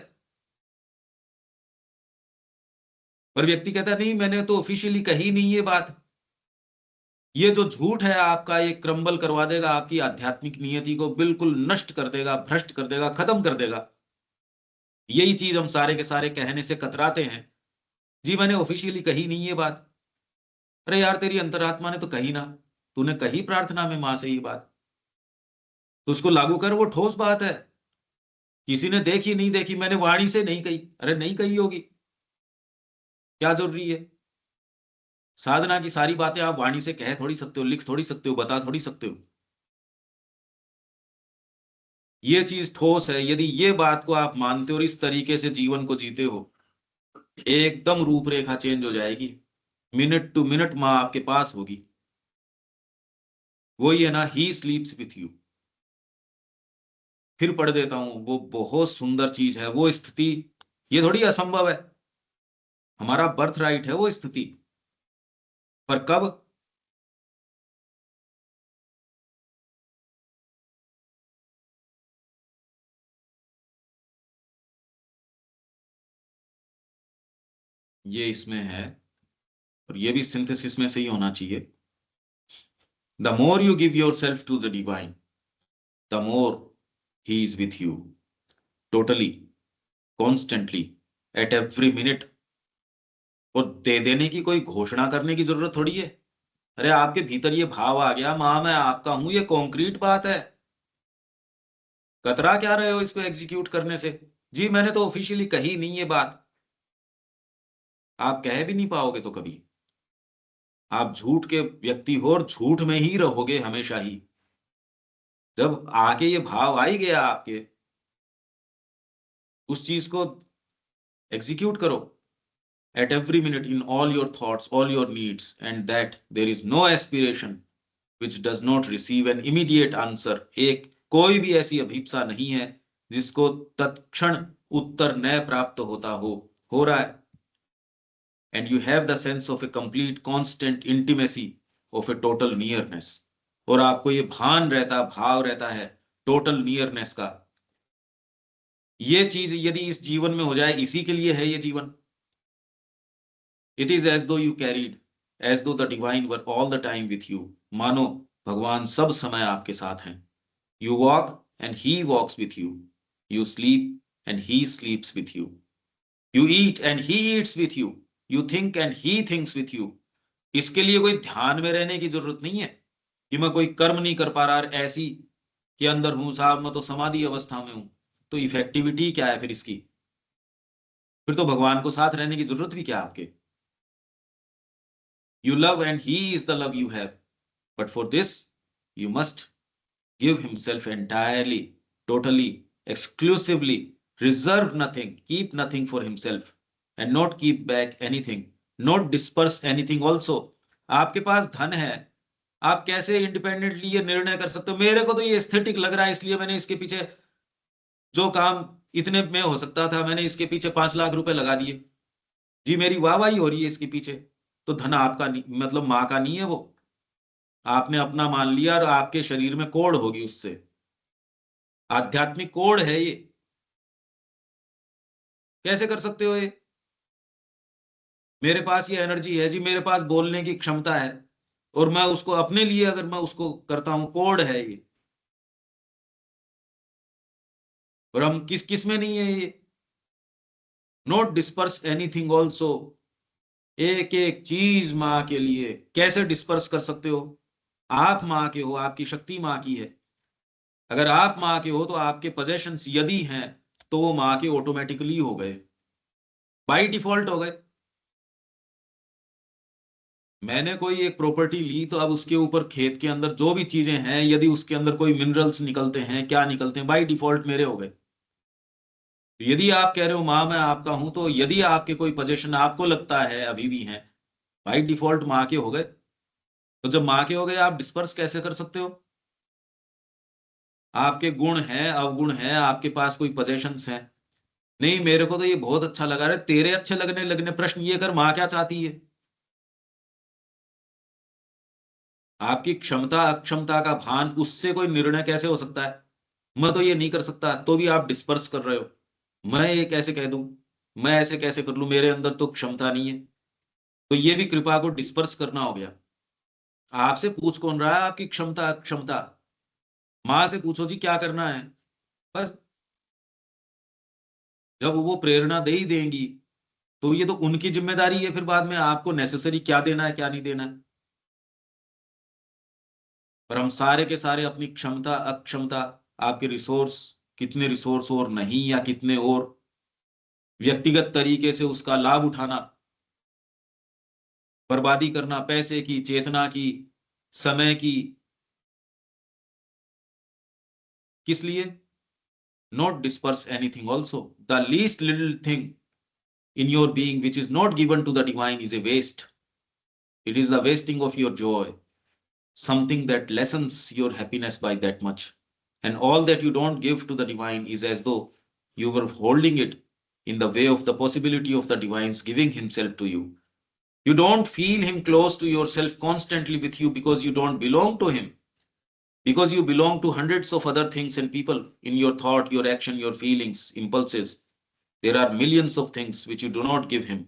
पर व्यक्ति कहता है नहीं मैंने तो ऑफिशियली कही नहीं ये बात। ये जो झूठ है आपका, ये क्रम्बल करवा देगा आपकी आध्यात्मिक नियति को, बिल्कुल नष्ट कर देगा, भ्रष्ट कर देगा, खत्म कर देगा। यही चीज हम सारे के सारे कहने से कतराते हैं, जी मैंने ऑफिशियली कही नहीं ये बात। अरे यार तेरी अंतरात्मा ने तो कही ना, तूने कही प्रार्थना में मां से ये बात, तो उसको लागू कर, वो ठोस बात है। किसी ने देखी नहीं देखी, मैंने वाणी से नहीं कही, अरे नहीं कही होगी, क्या जरूरी है। साधना की सारी बातें आप वाणी से कह थोड़ी सकते हो, लिख थोड़ी सकते हो, बता थोड़ी सकते हो। ये चीज ठोस है, यदि ये बात को आप मानते हो और इस तरीके से जीवन को जीते हो, एकदम रूपरेखा चेंज हो जाएगी। मिनट टू मिनट मां आपके पास होगी। वही है ना, ही स्लीप्स विथ यू। फिर पढ़ देता हूं, वो बहुत सुंदर चीज है वो स्थिति। ये थोड़ी असंभव है, हमारा बर्थ राइट है वो स्थिति। पर कब? ये इसमें है, और ये भी सिंथेसिस में से ही होना चाहिए। The more you give yourself to the divine, the more he is with you, totally, constantly, at every minute. और दे देने की कोई घोषणा करने की जरूरत थोड़ी है। अरे आपके भीतर ये भाव आ गया, मां मैं आपका हूं, ये कॉन्क्रीट बात है। कतरा क्या रहे हो इसको एग्जीक्यूट करने से? जी मैंने तो ऑफिशियली कही नहीं ये बात। आप कह भी नहीं पाओगे तो कभी। आप झूठ के व्यक्ति हो और झूठ में ही रहोगे हमेशा ही। जब आके ये भाव आ ही गया आपके, उस चीज को एग्जीक्यूट करो at every minute in all your thoughts, all your needs, and that there is no aspiration which does not receive an immediate answer। एक कोई भी ऐसी अभिप्सा नहीं है जिसको तत्क्षण उत्तर न प्राप्त होता हो रहा है। and you have the sense of a complete constant intimacy of a total nearness। और आपको ये भान रहता, भाव रहता है टोटल नियरनेस का। ये चीज यदि इस जीवन में हो जाए, इसी के लिए है ये जीवन। It is as though you carried, as though the divine were all the time with you. मानो भगवान सब समय आपके साथ हैं। You walk and he walks with you, you sleep and he sleeps with you, you eat and he eats with you, you think and he thinks with you. इसके लिए कोई ध्यान में रहने की जरूरत नहीं है कि मैं कोई कर्म नहीं कर पा रहा, ऐसी के अंदर हूं साहब, मैं तो समाधि अवस्था में हूं। तो इफेक्टिविटी क्या है फिर इसकी? फिर तो भगवान को साथ रहने की जरूरत भी क्या आपके? You love and he is the love you have. But for this, you must give himself entirely, totally, exclusively, reserve nothing, keep nothing for himself, and not keep back anything, not disperse anything also। आपके पास धन है, आप कैसे independently ये निर्णय कर सकते हो मेरे को तो ये एस्थेटिक लग रहा है इसलिए मैंने इसके पीछे जो काम इतने में हो सकता था मैंने इसके पीछे 5 लाख रुपए लगा दिए। जी मेरी वाहवाही हो रही है इसके पीछे। तो धन आपका नहीं, मतलब माँ का नहीं है वो, आपने अपना मान लिया और आपके शरीर में कोड़ होगी उससे। आध्यात्मिक कोड़ है ये, कैसे कर सकते हो ये? मेरे पास ये एनर्जी है जी, मेरे पास बोलने की क्षमता है, और मैं उसको अपने लिए अगर मैं उसको करता हूं, कोड है ये। और हम किस किस में नहीं है ये? Note disperse anything also. एक एक चीज माँ के लिए कैसे डिस्पर्स कर सकते हो? आप माँ के हो, आपकी शक्ति माँ की है। अगर आप माँ के हो तो आपके पोजेशंस यदि हैं तो वो माँ के ऑटोमेटिकली हो गए, बाई डिफॉल्ट हो गए। मैंने कोई एक प्रॉपर्टी ली, तो अब उसके ऊपर खेत के अंदर जो भी चीजें हैं, यदि उसके अंदर कोई मिनरल्स निकलते हैं, क्या निकलते हैं, बाय डिफॉल्ट मेरे हो गए। यदि आप कह रहे हो माँ मैं आपका हूं, तो यदि आपके कोई पोजेशन आपको लगता है अभी भी हैं, बाय डिफॉल्ट माँ के हो गए। तो जब माँ के हो गए, आप डिस्पर्स कैसे कर सकते हो? आपके गुण हैं, अवगुण हैं, आपके पास कोई पोजेशंस हैं। नहीं, मेरे को तो ये बहुत अच्छा लगा रहा है, तेरे अच्छे लगने लगने, प्रश्न ये कर माँ क्या चाहती है? आपकी क्षमता अक्षमता का भान, उससे कोई निर्णय कैसे हो सकता है? मैं तो ये नहीं कर सकता, तो भी आप डिस्पर्स कर रहे हो। मैं ये कैसे कह दूं, मैं ऐसे कैसे कर लूं, मेरे अंदर तो क्षमता नहीं है। तो ये भी कृपा को डिस्पर्स करना हो गया। आपसे पूछ कौन रहा है आपकी क्षमता अक्षमता? माँ से पूछो जी क्या करना है, बस। जब वो प्रेरणा दे ही देंगी, तो ये तो उनकी जिम्मेदारी है फिर बाद में आपको नेसेसरी क्या देना है क्या नहीं देना है। पर हम सारे के सारे अपनी क्षमता अक्षमता, आपके रिसोर्स, कितने रिसोर्स और नहीं, या कितने और व्यक्तिगत तरीके से उसका लाभ उठाना, बर्बादी करना, पैसे की, चेतना की, समय की, किस लिए? Not disperse anything also. The least little thing in your being which is not given to the divine is a waste. It is the wasting of your joy, something that lessens your happiness by that much. And all that you don't give to the divine is as though you were holding it in the way of the possibility of the divine's giving himself to you. You don't feel him close to yourself constantly with you because you don't belong to him, because you belong to hundreds of other things and people in your thought, your action, your feelings, impulses. There are millions of things which you do not give him.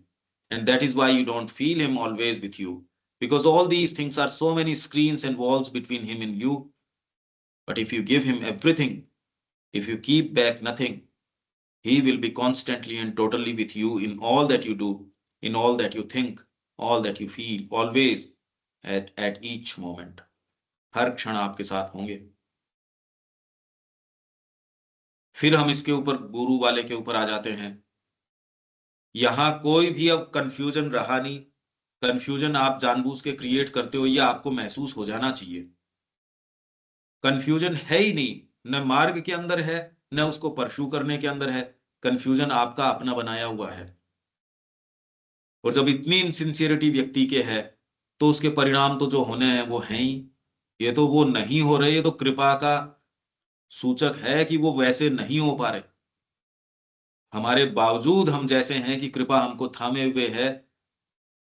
And that is why you don't feel him always with you. Because all these things are so many screens and walls between him and you. But if you give him everything, if you keep back nothing, he will be constantly and totally with you in all that you do, in all that you think, all that you feel, always, at each moment. हर क्षण आपके साथ होंगे। फिर हम इसके ऊपर गुरु वाले के ऊपर आ जाते हैं। यहां कोई भी अब कंफ्यूजन रहा नहीं। कंफ्यूजन आप जानबूझ के क्रिएट करते हो, ये आपको महसूस हो जाना चाहिए। कंफ्यूजन है ही नहीं, न मार्ग के अंदर है, न उसको परस्यू करने के अंदर है। कंफ्यूजन आपका अपना बनाया हुआ है। और जब इतनी इनसिंसियरिटी व्यक्ति के है, तो उसके परिणाम तो जो होने हैं वो हैं ही। ये तो वो नहीं हो रहे, ये तो कृपा का सूचक है कि वो वैसे नहीं हो पा रहे। हमारे बावजूद हम जैसे हैं कि कृपा हमको थामे हुए है।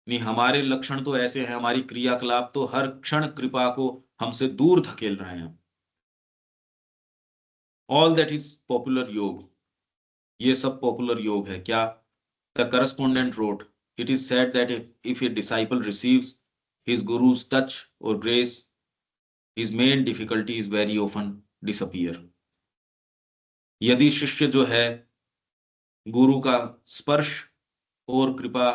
नहीं, हमारे लक्षण तो ऐसे हैं, हमारी क्रियाकलाप तो हर क्षण कृपा को हमसे दूर धकेल रहे हैं। ऑल दैट इज पॉपुलर योग, ये सब पॉपुलर योग है क्या? The correspondent wrote, it is said that if a disciple receives his guru's touch और grace, his main difficulty is very often disappear. यदि शिष्य जो है गुरु का स्पर्श और कृपा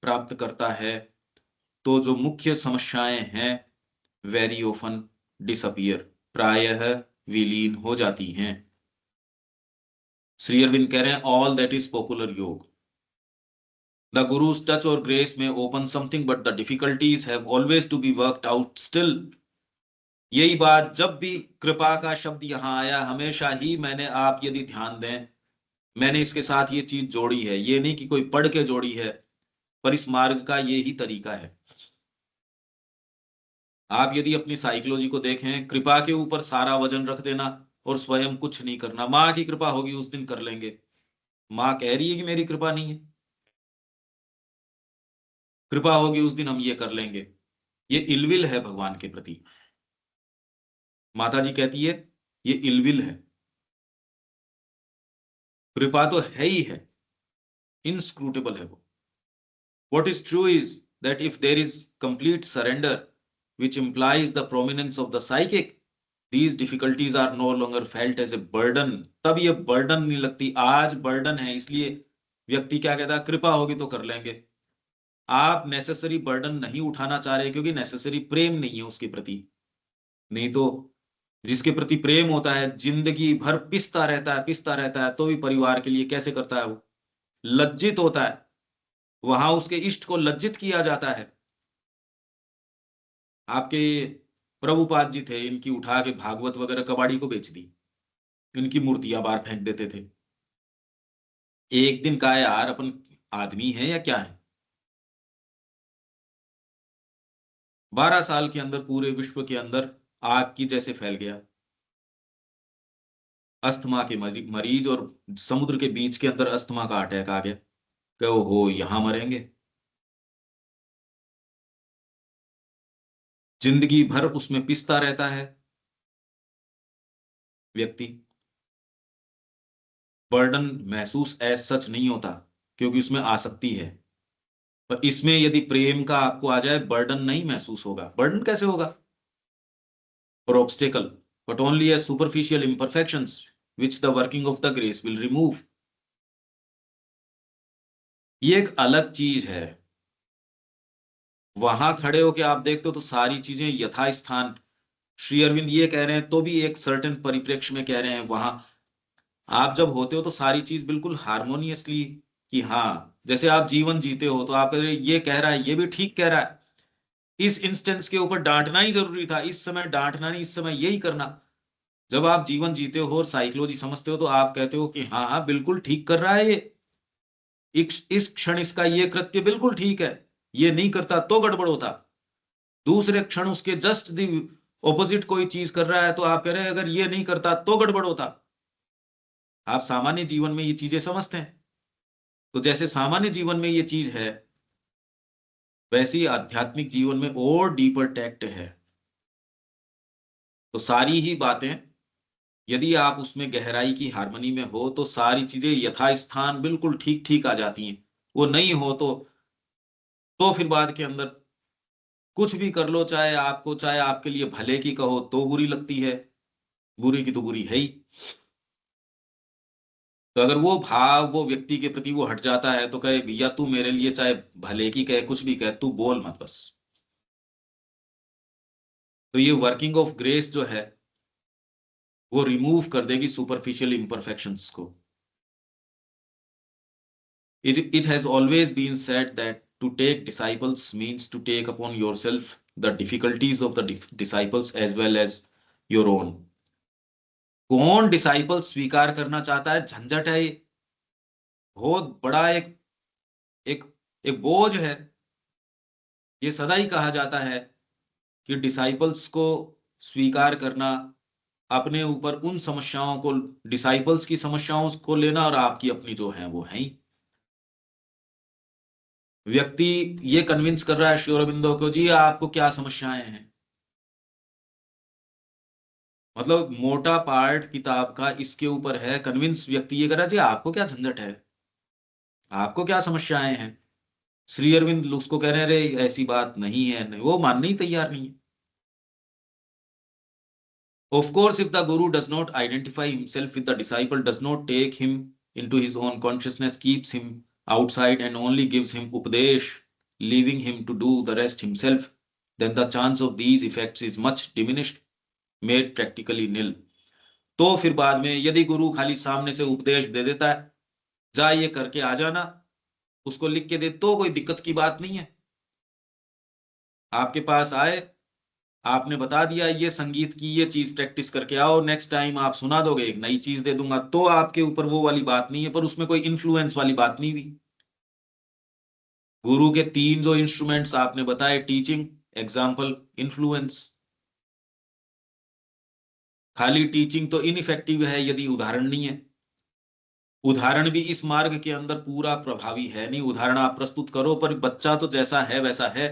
प्राप्त करता है, तो जो मुख्य समस्याएं हैं वेरी ऑफन डिसअपियर, प्रायः विलीन हो जाती हैं। श्री अरविंद कह रहे हैं all that is popular yoga. The guru's touch और ग्रेस में open something but the difficulties have always to be worked out still. यही बात, जब भी कृपा का शब्द यहां आया, हमेशा ही मैंने, आप यदि ध्यान दें, मैंने इसके साथ ये चीज जोड़ी है। ये नहीं कि कोई पढ़ के जोड़ी है, पर इस मार्ग का ये ही तरीका है। आप यदि अपनी साइकोलॉजी को देखें, कृपा के ऊपर सारा वजन रख देना और स्वयं कुछ नहीं करना। माँ की कृपा होगी उस दिन कर लेंगे। माँ कह रही है कि मेरी कृपा नहीं है, कृपा होगी उस दिन हम ये कर लेंगे। ये इलविल है भगवान के प्रति। माता जी कहती है ये इलविल है। कृपा तो है ही है, इनस्क्रूटेबल है वो। What is true is that if there is complete surrender, which implies the prominence of the psychic, these difficulties are no longer felt as a burden. तब ये burden नहीं लगती। आज burden है, इसलिए व्यक्ति क्या कहता है, कृपा होगी तो कर लेंगे। आप नेसेसरी burden नहीं उठाना चाह रहे, क्योंकि नेसेसरी प्रेम नहीं है उसके प्रति। नहीं तो जिसके प्रति प्रेम होता है, जिंदगी भर पिसता रहता है, तो भी परिवार के लिए कैसे करता है वो? लज्जित होता है, वहां उसके इष्ट को लज्जित किया जाता है। आपके प्रभुपाद जी थे, इनकी उठा के भागवत वगैरह कबाड़ी को बेच दी, इनकी मूर्तियां बाहर फेंक देते थे। एक दिन का यार अपन आदमी है या क्या है? 12 साल के अंदर पूरे विश्व के अंदर आग की जैसे फैल गया। अस्थमा के मरीज, और समुद्र के बीच के अंदर अस्थमा का अटैक आ गया, कहो हो यहां मरेंगे। जिंदगी भर उसमें पिसता रहता है व्यक्ति। बर्डन महसूस एज सच नहीं होता, क्योंकि उसमें आसक्ति है। पर इसमें यदि प्रेम का आपको आ जाए, बर्डन नहीं महसूस होगा। बर्डन कैसे होगा? और obstacle, but only as superficial imperfections which the working of the grace will remove। ये एक अलग चीज है। वहां खड़े होके आप देखते हो तो सारी चीजें यथास्थान, श्री अरविंद ये कह रहे हैं तो भी एक सर्टेन परिप्रेक्ष्य में कह रहे हैं। वहां आप जब होते हो तो सारी चीज बिल्कुल हारमोनियसली, कि हाँ, जैसे आप जीवन जीते हो तो आप कह रहे ये कह रहा है, ये भी ठीक कह रहा है, इस इंस्टेंस के ऊपर डांटना ही जरूरी था, इस समय डांटना नहीं, इस समय यही करना। जब आप जीवन जीते हो और साइकोलॉजी समझते हो तो आप कहते हो कि हाँ हाँ बिल्कुल ठीक कर रहा है ये, इस क्षण इसका ये कृत्य बिल्कुल ठीक है, ये नहीं करता तो गड़बड़ होता। दूसरे क्षण उसके जस्ट दी ऑपोजिट कोई चीज कर रहा है तो आप कह रहे हैं अगर ये नहीं करता तो गड़बड़ होता। आप सामान्य जीवन में ये चीजें समझते हैं। तो जैसे सामान्य जीवन में ये चीज है, वैसे ही आध्यात्मिक जीवन में और डीपर टैक्ट है। तो सारी ही बातें, यदि आप उसमें गहराई की हार्मनी में हो तो सारी चीजें यथास्थान बिल्कुल ठीक ठीक आ जाती हैं। वो नहीं हो तो फिर बाद के अंदर कुछ भी कर लो, चाहे आपके लिए भले की कहो तो बुरी लगती है, बुरी की तो बुरी है ही। तो अगर वो भाव वो व्यक्ति के प्रति वो हट जाता है तो कहे भैया तू मेरे लिए चाहे भले की कहे कुछ भी कहे, तू बोल मत बस। तो ये वर्किंग ऑफ ग्रेस जो है वो रिमूव कर देगी सुपरफिशियल इम्परफेक्शंस को। It has always been said that to take disciples means to take upon yourself the difficulties of the disciples as well as your own। कौन डिसाइपल स्वीकार करना चाहता है? झंझट है ये, बहुत बड़ा एक एक बोझ है। ये सदा ही कहा जाता है कि डिसाइपल्स को स्वीकार करना, अपने ऊपर उन समस्याओं को, डिसाइपल्स की समस्याओं को लेना और आपकी अपनी जो है वो है ही। व्यक्ति ये कन्विंस कर रहा है श्री अरबिंदो को, जी आपको क्या समस्याएं हैं, मतलब मोटा पार्ट किताब का इसके ऊपर है। कन्विंस व्यक्ति ये कर रहा है, जी आपको क्या झंझट है, आपको क्या समस्याएं हैं। श्री अरविंद उसको कह रहे हैं अरे ऐसी बात नहीं है, नहीं, वो मानने ही तैयार नहीं है। Of course, if the guru does not identify himself with the disciple, does not take him into his own consciousness, keeps him outside and only gives him upadesh, leaving him to do the rest himself, then the chance of these effects is much diminished, made practically nil। तो फिर बाद में यदि गुरु खाली सामने से उपदेश दे देता है, जा ये करके आ जाना, उसको लिख के दे, तो कोई दिक्कत की बात नहीं है। आपके पास आए, आपने बता दिया ये संगीत की ये चीज प्रैक्टिस करके आओ, नेक्स्ट टाइम आप सुना दोगे एक नई चीज दे दूंगा, तो आपके ऊपर वो वाली बात नहीं है। पर उसमें कोई इन्फ्लुएंस वाली बात नहीं हुई। गुरु के तीन जो इंस्ट्रूमेंट्स आपने बताए, टीचिंग, एग्जाम्पल, इन्फ्लुएंस। खाली टीचिंग तो इनइफेक्टिव है यदि उदाहरण नहीं है। उदाहरण भी इस मार्ग के अंदर पूरा प्रभावी है नहीं। उदाहरण आप प्रस्तुत करो पर बच्चा तो जैसा है वैसा है,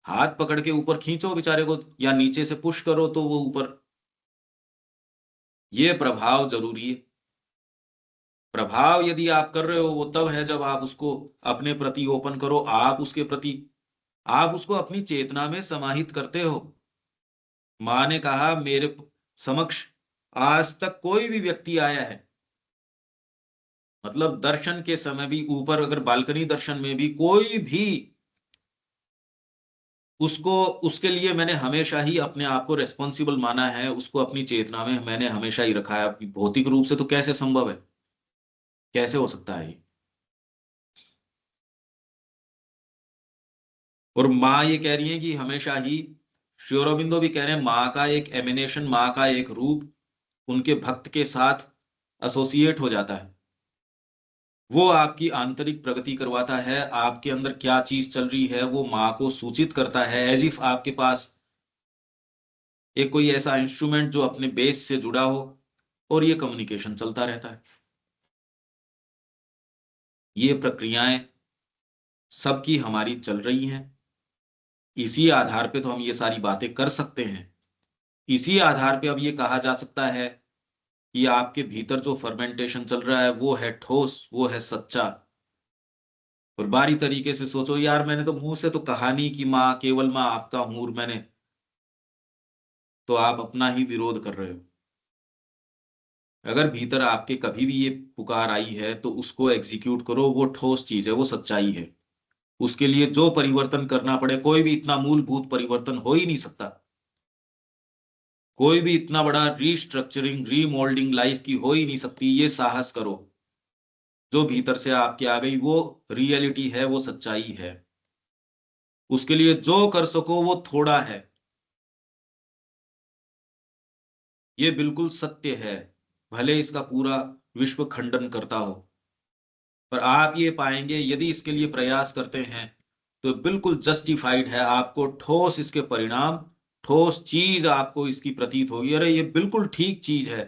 हाथ पकड़ के ऊपर खींचो बेचारे को या नीचे से पुश करो तो वो ऊपर। ये प्रभाव जरूरी है। प्रभाव यदि आप कर रहे हो वो तब है जब आप उसको अपने प्रति ओपन करो, आप उसके प्रति, आप उसको अपनी चेतना में समाहित करते हो। माँ ने कहा मेरे समक्ष आज तक कोई भी व्यक्ति आया है, मतलब दर्शन के समय भी, ऊपर अगर बालकनी दर्शन में भी कोई भी, उसको, उसके लिए मैंने हमेशा ही अपने आप को रेस्पॉन्सिबल माना है, उसको अपनी चेतना में मैंने हमेशा ही रखा है। भौतिक रूप से तो कैसे संभव है, कैसे हो सकता है ये? और माँ ये कह रही है कि हमेशा ही श्री अरबिंदो भी कह रहे हैं माँ का एक एमिनेशन, माँ का एक रूप उनके भक्त के साथ एसोसिएट हो जाता है। वो आपकी आंतरिक प्रगति करवाता है, आपके अंदर क्या चीज चल रही है वो माँ को सूचित करता है, एज इफ आपके पास एक कोई ऐसा इंस्ट्रूमेंट जो अपने बेस से जुड़ा हो, और ये कम्युनिकेशन चलता रहता है। ये प्रक्रियाएं सबकी हमारी चल रही हैं। इसी आधार पे तो हम ये सारी बातें कर सकते हैं। इसी आधार पे अब ये कहा जा सकता है कि आपके भीतर जो फर्मेंटेशन चल रहा है वो है ठोस, वो है सच्चा। और बारी तरीके से सोचो यार, मैंने तो मुंह से तो कहा नहीं कि माँ, केवल माँ आपका हूं मैंने, तो आप अपना ही विरोध कर रहे हो। अगर भीतर आपके कभी भी ये पुकार आई है तो उसको एग्जीक्यूट करो, वो ठोस चीज है, वो सच्चाई है। उसके लिए जो परिवर्तन करना पड़े, कोई भी इतना मूलभूत परिवर्तन हो ही नहीं सकता, कोई भी इतना बड़ा रीस्ट्रक्चरिंग, रीमोल्डिंग लाइफ की हो ही नहीं सकती। ये साहस करो, जो भीतर से आपके आ गई वो रियलिटी है, वो सच्चाई है। उसके लिए जो कर सको वो थोड़ा है, ये बिल्कुल सत्य है, भले इसका पूरा विश्व खंडन करता हो। पर आप ये पाएंगे यदि इसके लिए प्रयास करते हैं तो बिल्कुल जस्टिफाइड है, आपको ठोस इसके परिणाम, ठोस चीज आपको इसकी प्रतीत होगी, अरे ये बिल्कुल ठीक चीज है।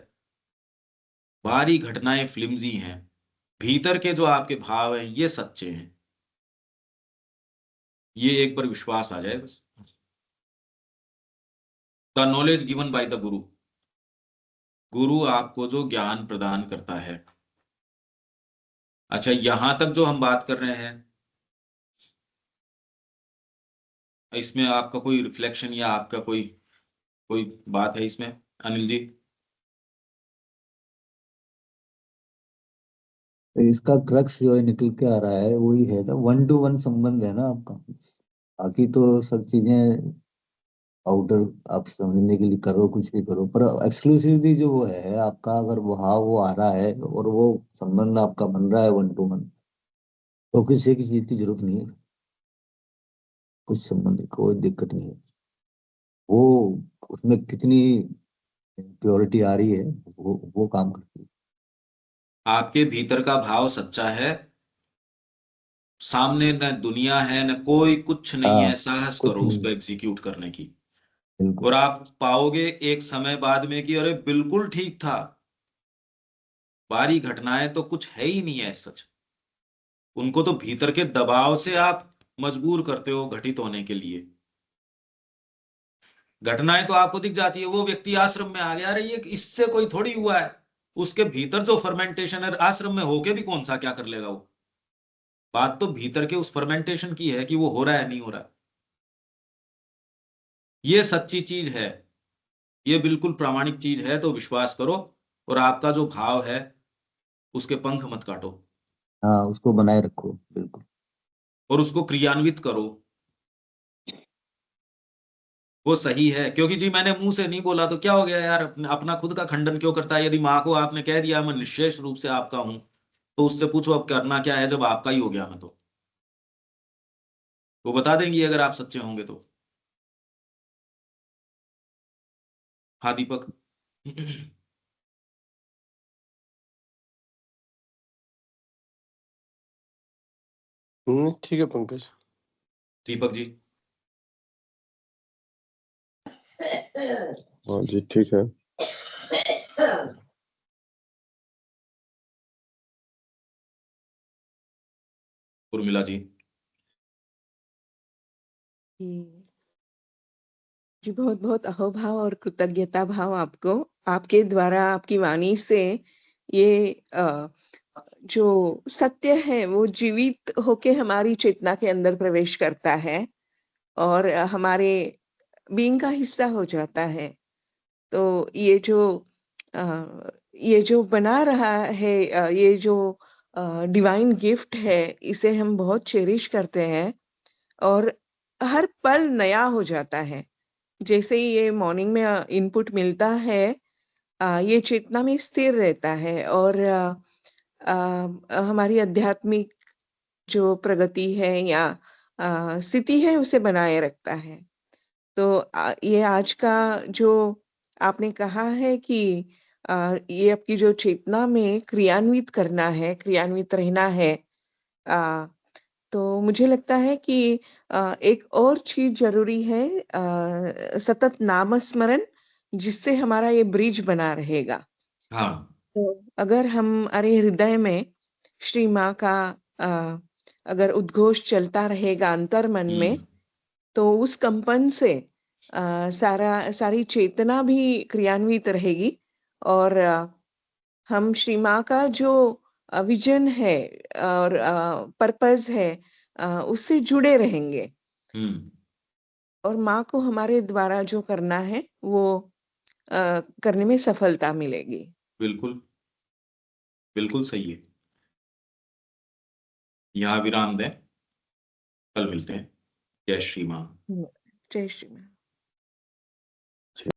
बाहरी घटनाएं फ्लिम्जी हैं, भीतर के जो आपके भाव हैं ये सच्चे हैं। ये एक पर विश्वास आ जाए बस। The knowledge given by the गुरु, गुरु आपको जो ज्ञान प्रदान करता है। अच्छा, यहां तक जो हम बात कर रहे हैं, इसमें आपका कोई रिफ्लेक्शन या आपका कोई कोई बात है इसमें, अनिल जी? तो इसका क्रक्स जो है निकल के आ रहा है वही है ना, 1 to 1 संबंध है ना आपका। बाकी तो सब चीजें आउटर आप समझने के लिए करो, कुछ भी करो, पर एक्सक्लूसिवली जो वो है आपका, अगर वो हाँ वो आ रहा है और वो संबंध आपका बन रहा है 1 to 1, तो किसी की चीज की जरूरत नहीं है। कुछ संबंध कोई दिक्कत नहीं है। वो उसमें कितनी प्योरिटी आ रही है, वो काम करती है। आपके भीतर का भाव सच्चा है, सामने न दुनिया है न कोई, कुछ नहीं हाँ, है, साहस कुछ करो नहीं, उसको एग्जीक्यूट करने की। बिल्कुल। और आप पाओगे एक समय बाद में कि अरे बिल्कुल ठीक था, बाहरी घटनाएं तो कुछ है ही नहीं है सच। उनको तो भीतर के दबाव से आप मजबूर करते हो घटित होने के लिए। घटनाएं तो आपको दिख जाती है, वो व्यक्ति आश्रम में आ गया, अरे ये इससे कोई थोड़ी हुआ है। उसके भीतर जो फर्मेंटेशन है, आश्रम में होके भी कौन सा क्या कर लेगा वो। बात तो भीतर के उस फर्मेंटेशन की है कि वो हो रहा है नहीं हो रहा। ये सच्ची चीज है, ये बिल्कुल प्रामाणिक चीज है, तो विश्वास करो। और आपका जो भाव है उसके पंख मत काटो, हाँ, उसको बनाए रखो, बिल्कुल। और उसको क्रियान्वित करो। वो सही है, क्योंकि जी मैंने मुंह से नहीं बोला तो क्या हो गया यार, अपना खुद का खंडन क्यों करता है? यदि माँ को आपने कह दिया मैं निश्शेष रूप से आपका हूं, तो उससे पूछो अब करना क्या है जब आपका ही हो गया मैं तो। वो बता देंगी अगर आप सच्चे होंगे तो। हाँ दीपक। ठीक है पंकज। दीपक जी। हाँ जी, ठीक है। उर्मिला जी। जी, बहुत बहुत अहोभाव और कृतज्ञता भाव आपको। आपके द्वारा, आपकी वाणी से ये जो सत्य है वो जीवित होके हमारी चेतना के अंदर प्रवेश करता है और हमारे बीइंग का हिस्सा हो जाता है। तो अ, ये जो बना रहा है, ये जो डिवाइन गिफ्ट है, इसे हम बहुत चेरिश करते हैं और हर पल नया हो जाता है। जैसे ही ये मॉर्निंग में इनपुट मिलता है, ये चेतना में स्थिर रहता है और हमारी आध्यात्मिक जो प्रगति है या स्थिति है उसे बनाए रखता है। तो ये आज का जो आपने कहा है कि ये आपकी जो चेतना में क्रियान्वित करना है, क्रियान्वित रहना है। तो मुझे लगता है कि एक और चीज़ ज़रूरी है, सतत नामस्मरण, जिससे हमारा ये ब्रिज बना रहेगा। हाँ, तो अगर हमारे हृदय में श्री माँ का अ, अगर उद्घोष चलता रहेगा अंतर्मन में, तो उस कंपन से सारी चेतना भी क्रियान्वित रहेगी और हम श्री माँ का जो विजन है और पर्पस है, उससे जुड़े रहेंगे हम्म, और माँ को हमारे द्वारा जो करना है वो करने में सफलता मिलेगी। बिल्कुल, बिल्कुल सही है। यहाँ विराम दें, कल मिलते हैं। जय श्री माँ। जय श्री माँ।